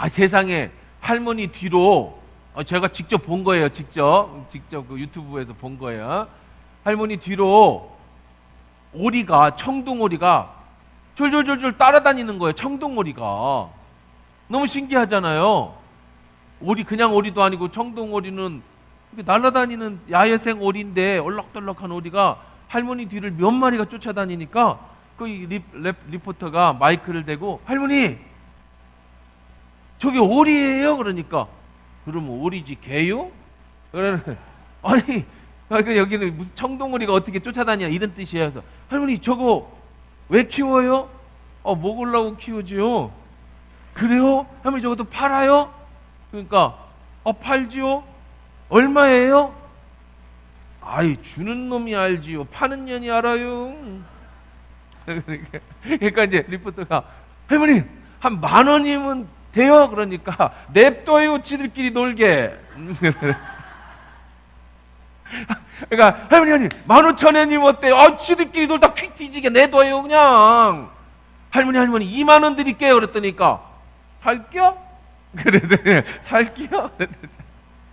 세상에 할머니 뒤로 제가 직접 본 거예요. 직접 그 유튜브에서 본 거예요. 할머니 뒤로 오리가, 청둥오리가 졸졸졸졸 따라다니는 거예요. 청둥오리가. 너무 신기하잖아요. 오리, 그냥 오리도 아니고 청둥오리는 날아다니는 야외생 오리인데, 얼럭덜럭한 오리가 할머니 뒤를 몇 마리가 쫓아다니니까 그 리포터가 마이크를 대고, 할머니 저기 오리예요. 그러니까, 그러면 오리지 개요? 그러는 아니 여기는 무슨 청둥오리가 어떻게 쫓아다니냐 이런 뜻이에요. 그래서 할머니 저거 왜 키워요? 먹으려고 키우지요. 그래요? 할머니 저것도 팔아요? 그러니까 팔지요. 얼마예요? 아이 주는 놈이 알지요. 파는 년이 알아요. 그러니까 이제 리포터가, 할머니 한 10,000원이면 돼요. 그러니까 냅둬요. 지들끼리 놀게. 그러니까 할머니 15,000원이면 어때요? 지들끼리 놀다 퀵 뒤지게 내둬요. 그냥 할머니 20,000원 드릴게요. 그랬더니까 살게요? 그랬더니 살게요?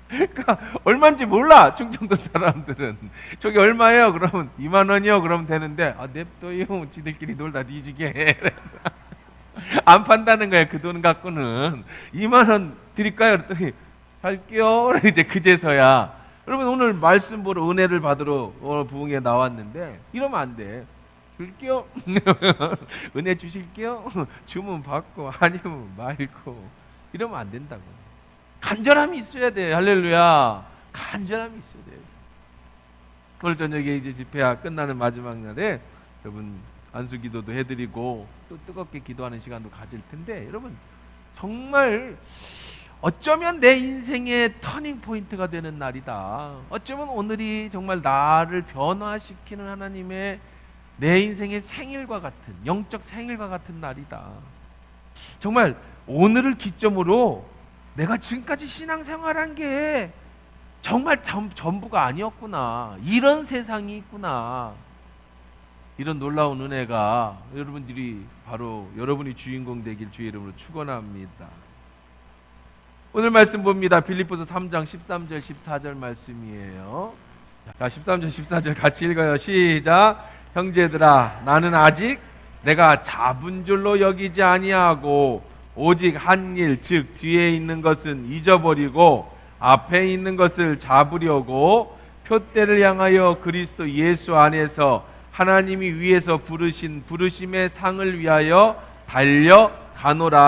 그러니까 얼마인지 몰라. 충청도 사람들은 저기 얼마예요? 그러면 20,000원이요. 그러면 되는데 냅둬요. 지들끼리 놀다 뒤지게. 그래서 안 판다는 거야. 그 돈 갖고는. 20,000원 드릴까요? 그랬더니 살게요. 이제 그제서야. 여러분 오늘 말씀 보러 은혜를 받으러 오늘 부흥에 나왔는데 이러면 안 돼. 줄게요. 은혜 주실게요. 주면 받고 아니면 말고 이러면 안 된다고. 간절함이 있어야 돼. 할렐루야. 간절함이 있어야 돼. 오늘 저녁에 이제 집회가 끝나는 마지막 날에 여러분 안수기도도 해드리고 또 뜨겁게 기도하는 시간도 가질 텐데, 여러분 정말 어쩌면 내 인생의 터닝 포인트가 되는 날이다. 어쩌면 오늘이 정말 나를 변화시키는 하나님의 내 인생의 생일과 같은, 영적 생일과 같은 날이다. 정말 오늘을 기점으로 내가 지금까지 신앙생활한 게 정말 전부가 아니었구나. 이런 세상이 있구나. 이런 놀라운 은혜가 여러분들이 바로 여러분이 주인공 되길 주의 이름으로 축원합니다. 오늘 말씀 봅니다. 빌립보서 3장 13절 14절 말씀이에요. 자, 13절 14절 같이 읽어요. 시작. 형제들아, 나는 아직 내가 잡은 줄로 여기지 아니하고 오직 한 일, 즉 뒤에 있는 것은 잊어버리고 앞에 있는 것을 잡으려고 표대를 향하여 그리스도 예수 안에서 하나님이 위에서 부르신 부르심의 상을 위하여 달려가노라.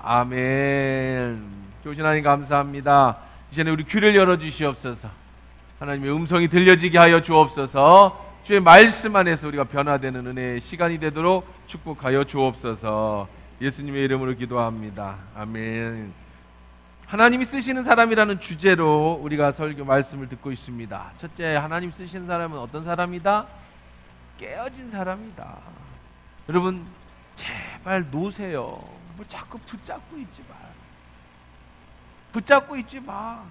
아멘. 좋으신 하나님 감사합니다. 이제는 우리 귀를 열어주시옵소서. 하나님의 음성이 들려지게 하여 주옵소서. 주의 말씀 안에서 우리가 변화되는 은혜의 시간이 되도록 축복하여 주옵소서. 예수님의 이름으로 기도합니다. 아멘. 하나님이 쓰시는 사람이라는 주제로 우리가 설교 말씀을 듣고 있습니다. 첫째, 하나님 쓰시는 사람은 어떤 사람이다? 깨어진 사람이다. 여러분 제발 놓으세요. 뭐 자꾸 붙잡고 있지 마. 붙잡고 있지 마.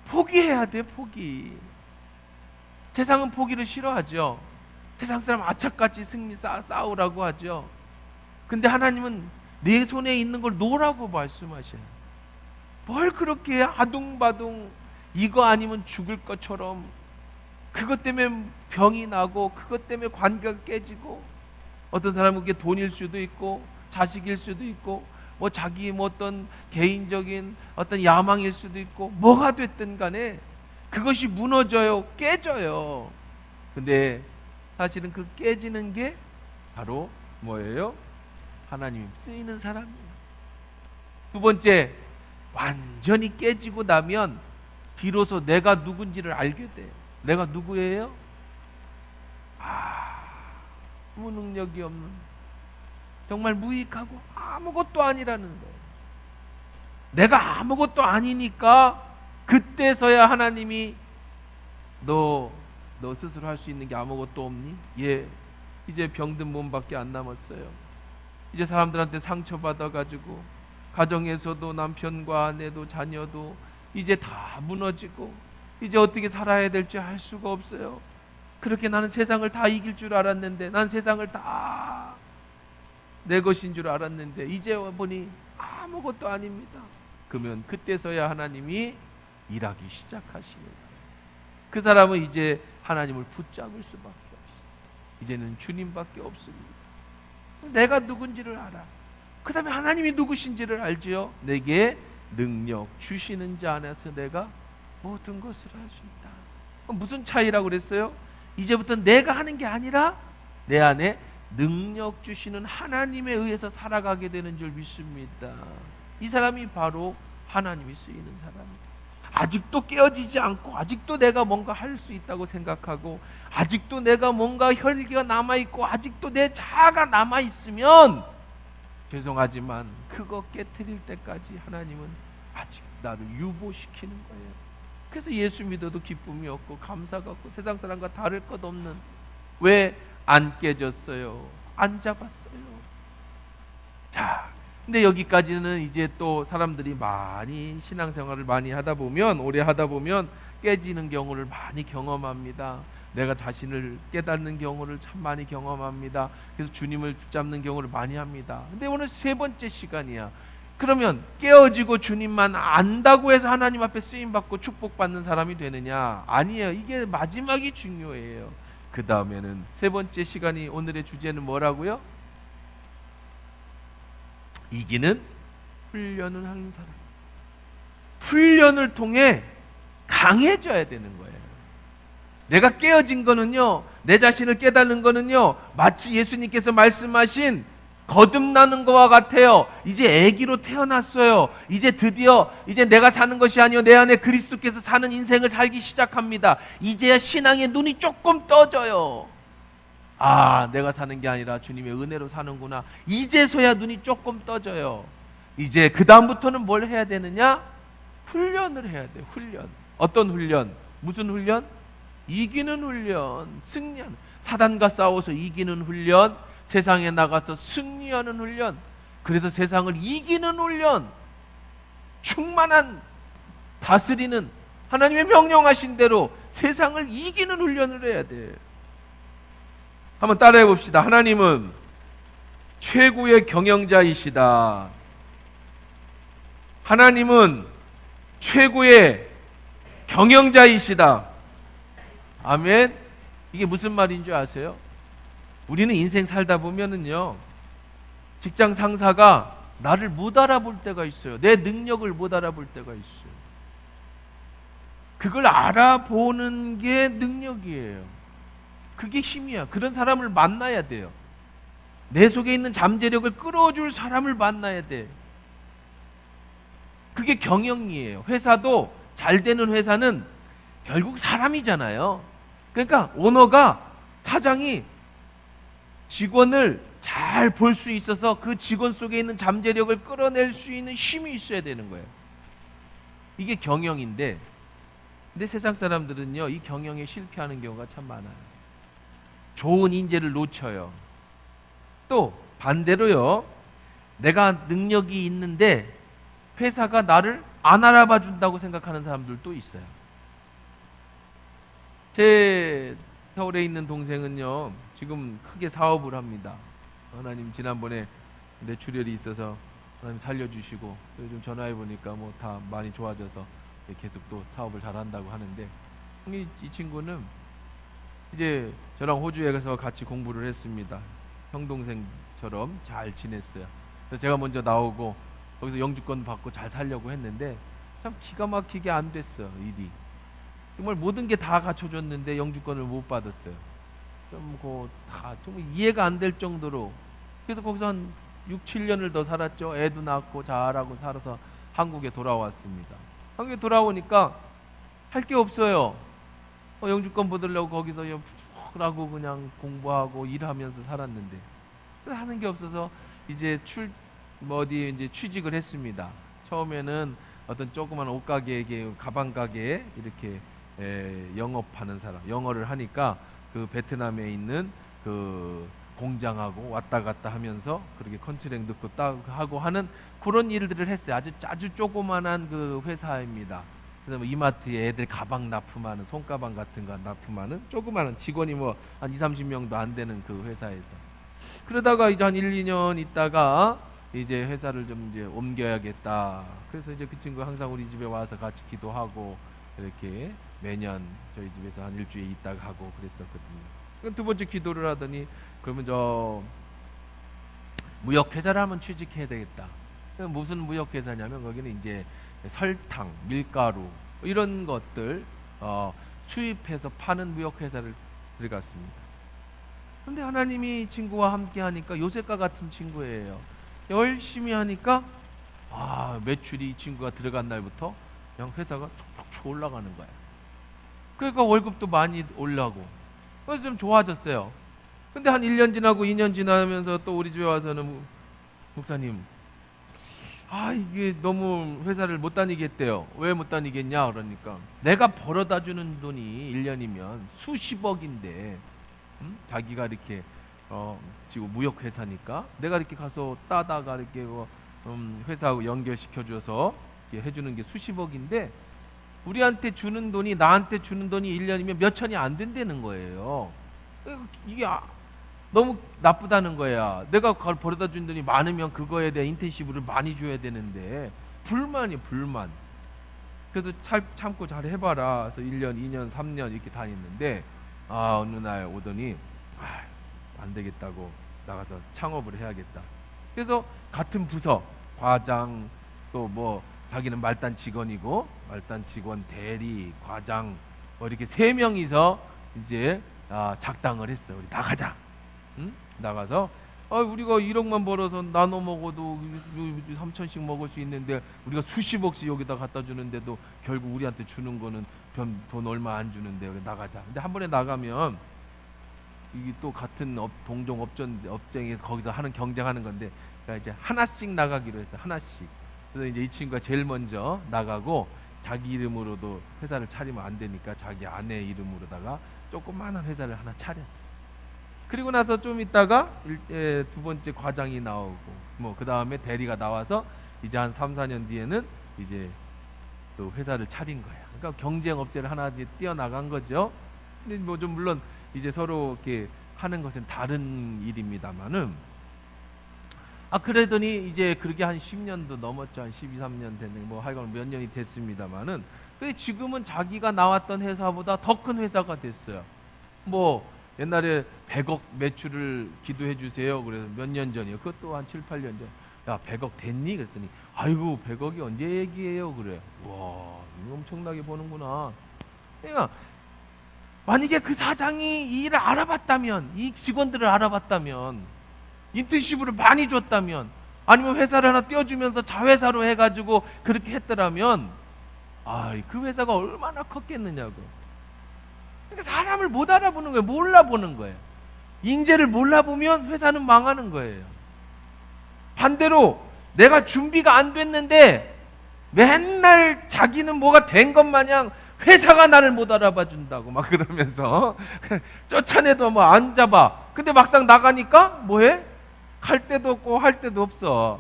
포기해야 돼. 포기. 세상은 포기를 싫어하죠. 세상 사람 악착같이 싸우라고 하죠. 근데 하나님은 내 손에 있는 걸 놓으라고 말씀하셔요. 뭘 그렇게 아둥바둥 이거 아니면 죽을 것처럼, 그것 때문에 병이 나고 그것 때문에 관계가 깨지고, 어떤 사람은 그게 돈일 수도 있고 자식일 수도 있고 뭐 자기 뭐 어떤 개인적인 어떤 야망일 수도 있고, 뭐가 됐든 간에 그것이 무너져요. 깨져요. 근데 사실은 그 깨지는 게 바로 뭐예요? 하나님 쓰이는 사람이에요. 두 번째, 완전히 깨지고 나면 비로소 내가 누군지를 알게 돼요. 내가 누구예요? 아무 능력이 없는, 정말 무익하고 아무것도 아니라는 거예요. 내가 아무것도 아니니까 그때서야 하나님이 너 스스로 할 수 있는 게 아무것도 없니? 예, 이제 병든 몸밖에 안 남았어요. 이제 사람들한테 상처받아가지고 가정에서도 남편과 아내도 자녀도 이제 다 무너지고 이제 어떻게 살아야 될지 알 수가 없어요. 그렇게 나는 세상을 다 이길 줄 알았는데, 난 세상을 다 내 것인 줄 알았는데 이제 보니 아무것도 아닙니다. 그러면 그때서야 하나님이 일하기 시작하시는 거예요. 그 사람은 이제 하나님을 붙잡을 수밖에 없어요. 이제는 주님밖에 없습니다. 내가 누군지를 알아. 그 다음에 하나님이 누구신지를 알지요. 내게 능력 주시는 자 안에서 내가 모든 것을 할 수 있다. 무슨 차이라고 그랬어요? 이제부터 내가 하는 게 아니라 내 안에 능력 주시는 하나님에 의해서 살아가게 되는 줄 믿습니다. 이 사람이 바로 하나님이 쓰이는 사람입니다. 아직도 깨어지지 않고 아직도 내가 뭔가 할 수 있다고 생각하고 아직도 내가 뭔가 혈기가 남아있고 아직도 내 자아가 남아있으면 죄송하지만 그거 깨트릴 때까지 하나님은 아직 나를 유보시키는 거예요. 그래서 예수 믿어도 기쁨이 없고 감사가 없고 세상 사람과 다를 것 없는, 왜 안 깨졌어요? 안 잡았어요. 자, 근데 여기까지는 이제 또 사람들이 많이 신앙생활을 많이 하다 보면, 오래 하다 보면 깨지는 경우를 많이 경험합니다. 내가 자신을 깨닫는 경우를 참 많이 경험합니다. 그래서 주님을 붙잡는 경우를 많이 합니다. 근데 오늘 세 번째 시간이야. 그러면 깨어지고 주님만 안다고 해서 하나님 앞에 쓰임받고 축복받는 사람이 되느냐? 아니에요. 이게 마지막이 중요해요. 그 다음에는 세 번째 시간이, 오늘의 주제는 뭐라고요? 이기는 훈련을 하는 사람. 훈련을 통해 강해져야 되는 거예요. 내가 깨어진 거는요, 내 자신을 깨닫는 거는요, 마치 예수님께서 말씀하신 거듭나는 것과 같아요. 이제 아기로 태어났어요. 이제 드디어 이제 내가 사는 것이 아니요 내 안에 그리스도께서 사는 인생을 살기 시작합니다. 이제야 신앙의 눈이 조금 떠져요. 아, 내가 사는 게 아니라 주님의 은혜로 사는구나. 이제서야 눈이 조금 떠져요. 이제 그 다음부터는 뭘 해야 되느냐? 훈련을 해야 돼요. 훈련. 어떤 훈련? 무슨 훈련? 이기는 훈련. 승리하는, 사단과 싸워서 이기는 훈련, 세상에 나가서 승리하는 훈련, 그래서 세상을 이기는 훈련, 충만한 다스리는, 하나님의 명령하신 대로 세상을 이기는 훈련을 해야 돼. 한번 따라해 봅시다. 하나님은 최고의 경영자이시다. 하나님은 최고의 경영자이시다. 아멘. 이게 무슨 말인 줄 아세요? 우리는 인생 살다 보면은요, 직장 상사가 나를 못 알아볼 때가 있어요. 내 능력을 못 알아볼 때가 있어요. 그걸 알아보는 게 능력이에요. 그게 힘이야. 그런 사람을 만나야 돼요. 내 속에 있는 잠재력을 끌어줄 사람을 만나야 돼. 그게 경영이에요. 회사도, 잘 되는 회사는 결국 사람이잖아요. 그러니까 오너가, 사장이 직원을 잘 볼 수 있어서 그 직원 속에 있는 잠재력을 끌어낼 수 있는 힘이 있어야 되는 거예요. 이게 경영인데, 근데 세상 사람들은요, 이 경영에 실패하는 경우가 참 많아요. 좋은 인재를 놓쳐요. 또 반대로요, 내가 능력이 있는데 회사가 나를 안 알아봐 준다고 생각하는 사람들도 있어요. 제 서울에 있는 동생은요, 지금 크게 사업을 합니다. 하나님 지난번에 뇌출혈이 있어서 하나님 살려주시고, 요즘 전화해 보니까 뭐 다 많이 좋아져서 계속 또 사업을 잘한다고 하는데, 이 친구는 이제 저랑 호주에 가서 같이 공부를 했습니다. 형 동생처럼 잘 지냈어요. 그래서 제가 먼저 나오고 거기서 영주권 받고 잘 살려고 했는데 참 기가 막히게 안 됐어요. 일이 정말 모든 게 다 갖춰줬는데 영주권을 못 받았어요. 좀 다 정말 이해가 안 될 정도로. 그래서 거기서 한 6, 7년을 더 살았죠. 애도 낳고 잘하고 살아서 한국에 돌아왔습니다. 한국에 돌아오니까 할 게 없어요. 영주권 받으려고 거기서 하고 그냥 공부하고 일하면서 살았는데, 그래서 하는 게 없어서 이제 어디 이제 취직을 했습니다. 처음에는 어떤 조그만 옷가게에, 가방 가게에 이렇게 영업하는 사람, 영어를 하니까 그 베트남에 있는 그 공장하고 왔다 갔다 하면서 그렇게 컨트랙 넣고 딱 하고 하는 그런 일들을 했어요. 아주 조그만한 그 회사입니다. 그래서 뭐 이마트에 애들 가방 납품하는, 손가방 같은 거 납품하는 조그마한, 직원이 뭐 한 20, 30명도 안 되는 그 회사에서. 그러다가 이제 한 1, 2년 있다가 이제 회사를 좀 이제 옮겨야겠다. 그래서 이제 그 친구 항상 우리 집에 와서 같이 기도하고 이렇게 매년 저희 집에서 한 일주일 있다가 하고 그랬었거든요. 두 번째 기도를 하더니 그러면 저 무역회사를 한번 취직해야 되겠다. 무슨 무역회사냐면 거기는 이제 설탕, 밀가루 이런 것들 수입해서 파는 무역회사를 들어갔습니다. 근데 하나님이 이 친구와 함께 하니까 요셉과 같은 친구예요. 열심히 하니까 매출이 이 친구가 들어간 날부터 그냥 회사가 툭툭 올라가는 거야. 그러니까 월급도 많이 올라고 그래서 좀 좋아졌어요. 근데 한 1년 지나고 2년 지나면서 또 우리 집에 와서는 목사님 이게 너무 회사를 못 다니겠대요. 왜 못 다니겠냐 그러니까 내가 벌어다 주는 돈이 1년이면 수십억인데 자기가 이렇게 지금 무역회사니까 내가 이렇게 가서 따다가 이렇게 회사하고 연결시켜줘서 해주는 게 수십억인데 우리한테 주는 돈이 나한테 주는 돈이 1년이면 몇 천이 안 된다는 거예요. 이게 너무 나쁘다는 거야. 내가 그걸 벌어다 준 돈이 많으면 그거에 대한 인텐시브를 많이 줘야 되는데 불만이 불만. 그래도 참고 잘 해봐라. 그래서 1년, 2년, 3년 이렇게 다녔는데 어느 날 오더니 안 되겠다고 나가서 창업을 해야겠다. 그래서 같은 부서 과장 또 뭐 자기는 말단 직원이고 말단 직원 대리 과장 이렇게 3명이서 이제 작당을 했어. 우리 나가자. 나가서 우리가 1억만 벌어서 나눠 먹어도 3천씩 먹을 수 있는데 우리가 수십억씩 여기다 갖다 주는데도 결국 우리한테 주는 거는 돈 얼마 안 주는데 우리 나가자. 근데 한 번에 나가면 이게 또 같은 동종 업종에서 거기서 하는 경쟁하는 건데 그러니까 이제 하나씩 나가기로 했어. 하나씩. 그래서 이제 이 친구가 제일 먼저 나가고 자기 이름으로도 회사를 차리면 안 되니까 자기 아내 이름으로다가 조그마한 회사를 하나 차렸어. 그리고 나서 좀 있다가 두 번째 과장이 나오고 그 다음에 대리가 나와서 이제 한 3, 4년 뒤에는 이제 또 회사를 차린 거야. 그러니까 경쟁 업체를 하나 이제 뛰어나간 거죠. 근데 좀 물론 이제 서로 이렇게 하는 것은 다른 일입니다만은 그러더니 이제 그렇게 한 10년도 넘었죠. 한 12, 13년 됐는 하여간 몇 년이 됐습니다만은 근데 지금은 자기가 나왔던 회사보다 더 큰 회사가 됐어요. 옛날에 100억 매출을 기도해 주세요. 그래서 몇 년 전이요. 그것도 한 7, 8년 전. 야, 100억 됐니? 그랬더니 아이고 100억이 언제 얘기해요? 그래. 와, 엄청나게 버는구나. 그러니까 만약에 그 사장이 이 일을 알아봤다면, 이 직원들을 알아봤다면, 인텐시브를 많이 줬다면, 아니면 회사를 하나 띄워주면서 자회사로 해가지고 그렇게 했더라면 그 회사가 얼마나 컸겠느냐고. 그러니까 사람을 못 알아보는 거예요. 몰라보는 거예요. 인재를 몰라보면 회사는 망하는 거예요. 반대로 내가 준비가 안 됐는데 맨날 자기는 뭐가 된 것 마냥 회사가 나를 못 알아봐 준다고 막 그러면서 쫓아내도 안 잡아. 근데 막상 나가니까 뭐해? 갈 데도 없고 할 데도 없어.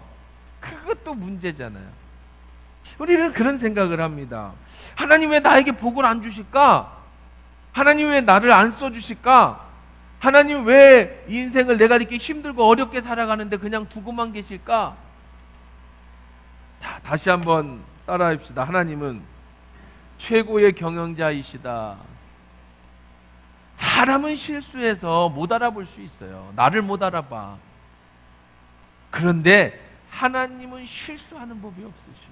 그것도 문제잖아요. 우리는 그런 생각을 합니다. 하나님 왜 나에게 복을 안 주실까? 하나님 왜 나를 안 써주실까? 하나님 왜 이 인생을 내가 이렇게 힘들고 어렵게 살아가는데 그냥 두고만 계실까? 자, 다시 한번 따라합시다. 하나님은 최고의 경영자이시다. 사람은 실수해서 못 알아볼 수 있어요. 나를 못 알아봐. 그런데 하나님은 실수하는 법이 없으셔.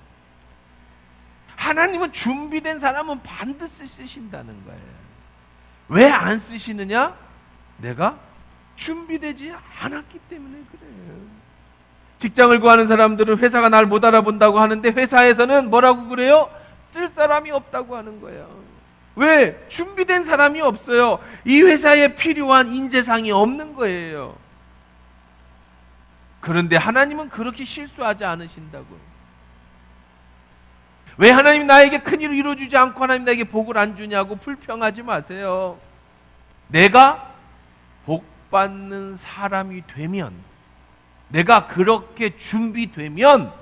하나님은 준비된 사람은 반드시 쓰신다는 거예요. 왜 안 쓰시느냐? 내가 준비되지 않았기 때문에 그래요. 직장을 구하는 사람들은 회사가 날 못 알아본다고 하는데 회사에서는 뭐라고 그래요? 쓸 사람이 없다고 하는 거예요. 왜? 준비된 사람이 없어요. 이 회사에 필요한 인재상이 없는 거예요. 그런데 하나님은 그렇게 실수하지 않으신다고요. 왜 하나님 나에게 큰일을 이루어주지 않고 하나님 나에게 복을 안 주냐고 불평하지 마세요. 내가 복 받는 사람이 되면, 내가 그렇게 준비되면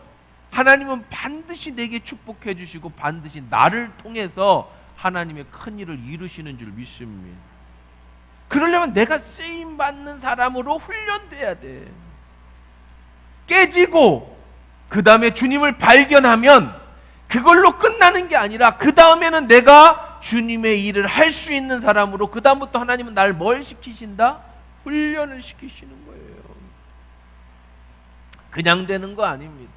하나님은 반드시 내게 축복해 주시고 반드시 나를 통해서 하나님의 큰일을 이루시는 줄 믿습니다. 그러려면 내가 쓰임받는 사람으로 훈련돼야 돼. 깨지고 그 다음에 주님을 발견하면 그걸로 끝나는 게 아니라 그 다음에는 내가 주님의 일을 할 수 있는 사람으로 그 다음부터 하나님은 날 뭘 시키신다? 훈련을 시키시는 거예요. 그냥 되는 거 아닙니다.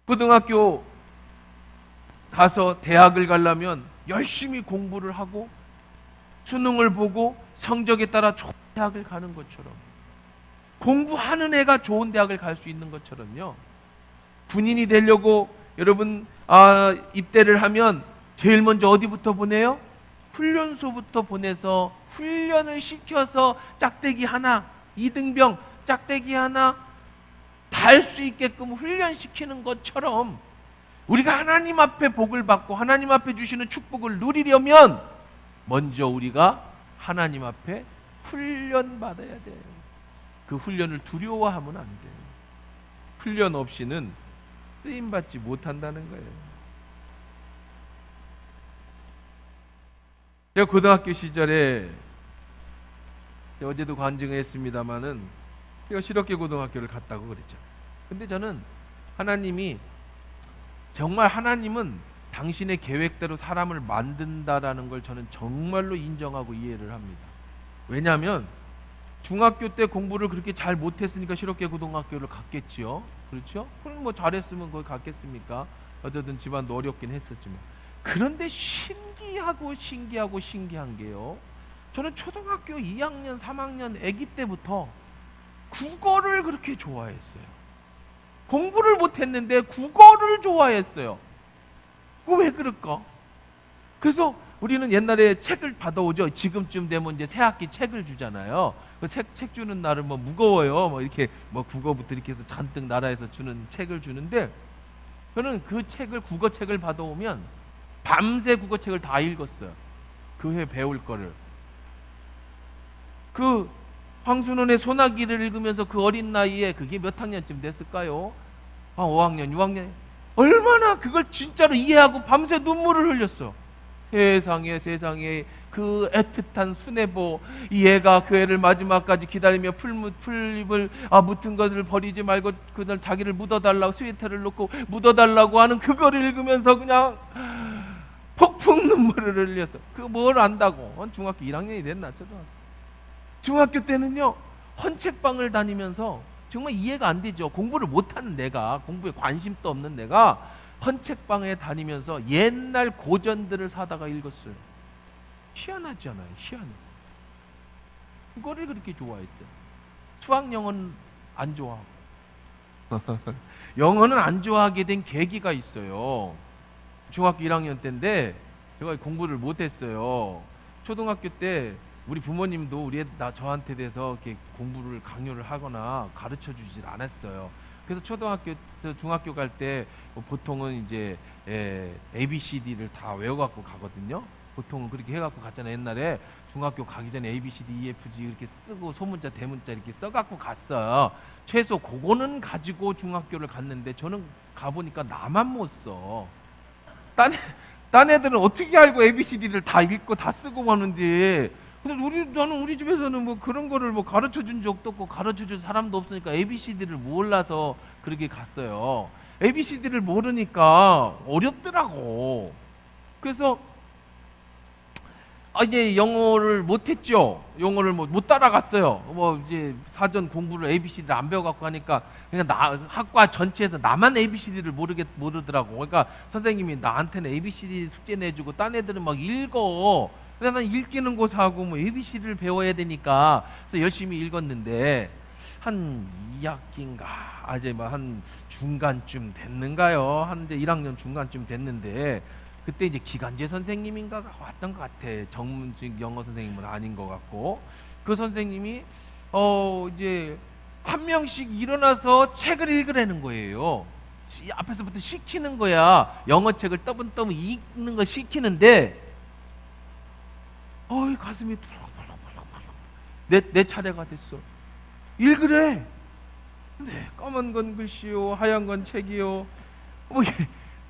고등학교 가서 대학을 가려면 열심히 공부를 하고 수능을 보고 성적에 따라 좋은 대학을 가는 것처럼, 공부하는 애가 좋은 대학을 갈 수 있는 것처럼요, 군인이 되려고 여러분 입대를 하면 제일 먼저 어디부터 보내요? 훈련소부터 보내서 훈련을 시켜서 짝대기 하나, 이등병 짝대기 하나 달 수 있게끔 훈련시키는 것처럼 우리가 하나님 앞에 복을 받고 하나님 앞에 주시는 축복을 누리려면 먼저 우리가 하나님 앞에 훈련받아야 돼요. 그 훈련을 두려워하면 안 돼요. 훈련 없이는 쓰임받지 못한다는 거예요. 제가 고등학교 시절에, 어제도 간증했습니다마는 제가 실업계 고등학교를 갔다고 그랬죠. 근데 저는 정말 하나님은 당신의 계획대로 사람을 만든다라는 걸 저는 정말로 인정하고 이해를 합니다. 왜냐하면 중학교 때 공부를 그렇게 잘 못했으니까 실업계 고등학교를 갔겠지요. 그렇죠? 그럼 뭐 잘했으면 거기 갔겠습니까? 어쨌든 집안도 어렵긴 했었지만. 그런데 신기한 게요, 저는 초등학교 2학년 3학년 아기 때부터 국어를 그렇게 좋아했어요. 공부를 못했는데 국어를 좋아했어요. 왜 그럴까? 그래서 우리는 옛날에 책을 받아오죠. 지금쯤 되면 이제 새학기 책을 주잖아요. 그 책 주는 날은 뭐 무거워요. 뭐 이렇게 뭐 국어부터 이렇게 해서 잔뜩 나라에서 주는 책을 주는데, 저는 그 책을, 국어책을 받아오면 밤새 국어책을 다 읽었어요. 그 해 배울 거를. 그 황순원의 소나기를 읽으면서 그 어린 나이에, 그게 몇 학년쯤 됐을까요? 5학년, 6학년. 얼마나 그걸 진짜로 이해하고 밤새 눈물을 흘렸어. 세상에 그 애틋한 수뇌보, 이 애가 그 애를 마지막까지 기다리며 풀잎을 묻은 것을 버리지 말고 그날 자기를 묻어달라고, 스웨터를 놓고 묻어달라고 하는 그거를 읽으면서 그냥 폭풍 눈물을 흘렸어. 그거 뭘 안다고? 중학교 1학년이 됐나? 중학교 때는요, 헌책방을 다니면서 정말 이해가 안 되죠. 공부를 못하는 내가, 공부에 관심도 없는 내가 헌책방에 다니면서 옛날 고전들을 사다가 읽었어요. 희한하잖아요. 희한해. 그거를 그렇게 좋아했어요. 수학, 영어는 안 좋아하고. 영어는 안 좋아하게 된 계기가 있어요. 중학교 1학년 때인데 제가 공부를 못했어요. 초등학교 때 우리 부모님도 저한테 대해서 이렇게 공부를 강요를 하거나 가르쳐 주질 않았어요. 그래서 초등학교, 중학교 갈 때 보통은 이제 ABCD를 다 외워갖고 가거든요. 보통은 그렇게 해갖고 갔잖아요. 옛날에 중학교 가기 전에 ABCD, EFG 이렇게 쓰고 소문자, 대문자 이렇게 써갖고 갔어요. 최소 그거는 가지고 중학교를 갔는데, 저는 가보니까 나만 못 써. 딴 애들은 어떻게 알고 ABCD를 다 읽고 다 쓰고 가는지. 근데 나는 우리 집에서는 뭐 그런 거를 뭐 가르쳐 준 적도 없고 가르쳐 줄 사람도 없으니까 ABCD를 몰라서 그렇게 갔어요. ABCD를 모르니까 어렵더라고. 그래서 이제 영어를 못했죠. 영어를 못 따라갔어요. 뭐 이제 사전 공부를 ABCD를 안 배워갖고 하니까 그냥 학과 전체에서 나만 ABCD를 모르더라고. 그러니까 선생님이 나한테는 ABCD 숙제 내주고 딴 애들은 막 읽어. 근데 난 읽기는 고사하고 뭐 ABCD를 배워야 되니까 그래서 열심히 읽었는데, 한 2학기인가 이제 뭐 한 중간쯤 됐는가요? 한 이제 1학년 중간쯤 됐는데, 그때 이제 기간제 선생님인가가 왔던 것 같아. 전문직 영어 선생님은 아닌 것 같고, 그 선생님이 이제 한 명씩 일어나서 책을 읽으라는 거예요. 앞에서부터 시키는 거야. 영어 책을 떠분떠분 읽는 거 시키는데, 가슴이 내 차례가 됐어. 읽으래. 네, 검은 건 글씨요, 하얀 건 책이요.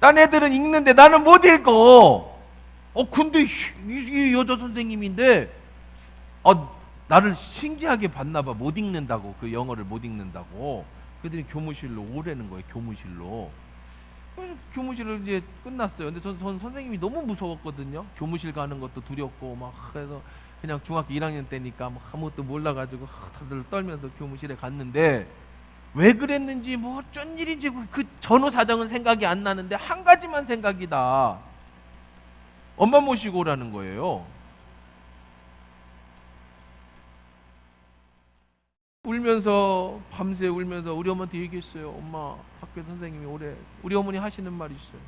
딴 애들은 읽는데 나는 못 읽어. 근데 이 여자 선생님인데 나를 신기하게 봤나 봐. 못 읽는다고, 그 영어를 못 읽는다고. 그들이 교무실로 오라는 거예요. 교무실로. 그래서 교무실을 이제 끝났어요. 근데 전 선생님이 너무 무서웠거든요. 교무실 가는 것도 두렵고 막. 그래서 그냥 중학교 1학년 때니까 막 아무것도 몰라가지고 다들 떨면서 교무실에 갔는데, 왜 그랬는지 뭐 어쩐 일인지 그 전후 사정은 생각이 안 나는데 한 가지만 생각이 나. 엄마 모시고 오라는 거예요. 울면서, 밤새 울면서 우리 어머니한테 얘기했어요. 엄마, 학교 선생님이 올해 우리 어머니 하시는 말이 있어요.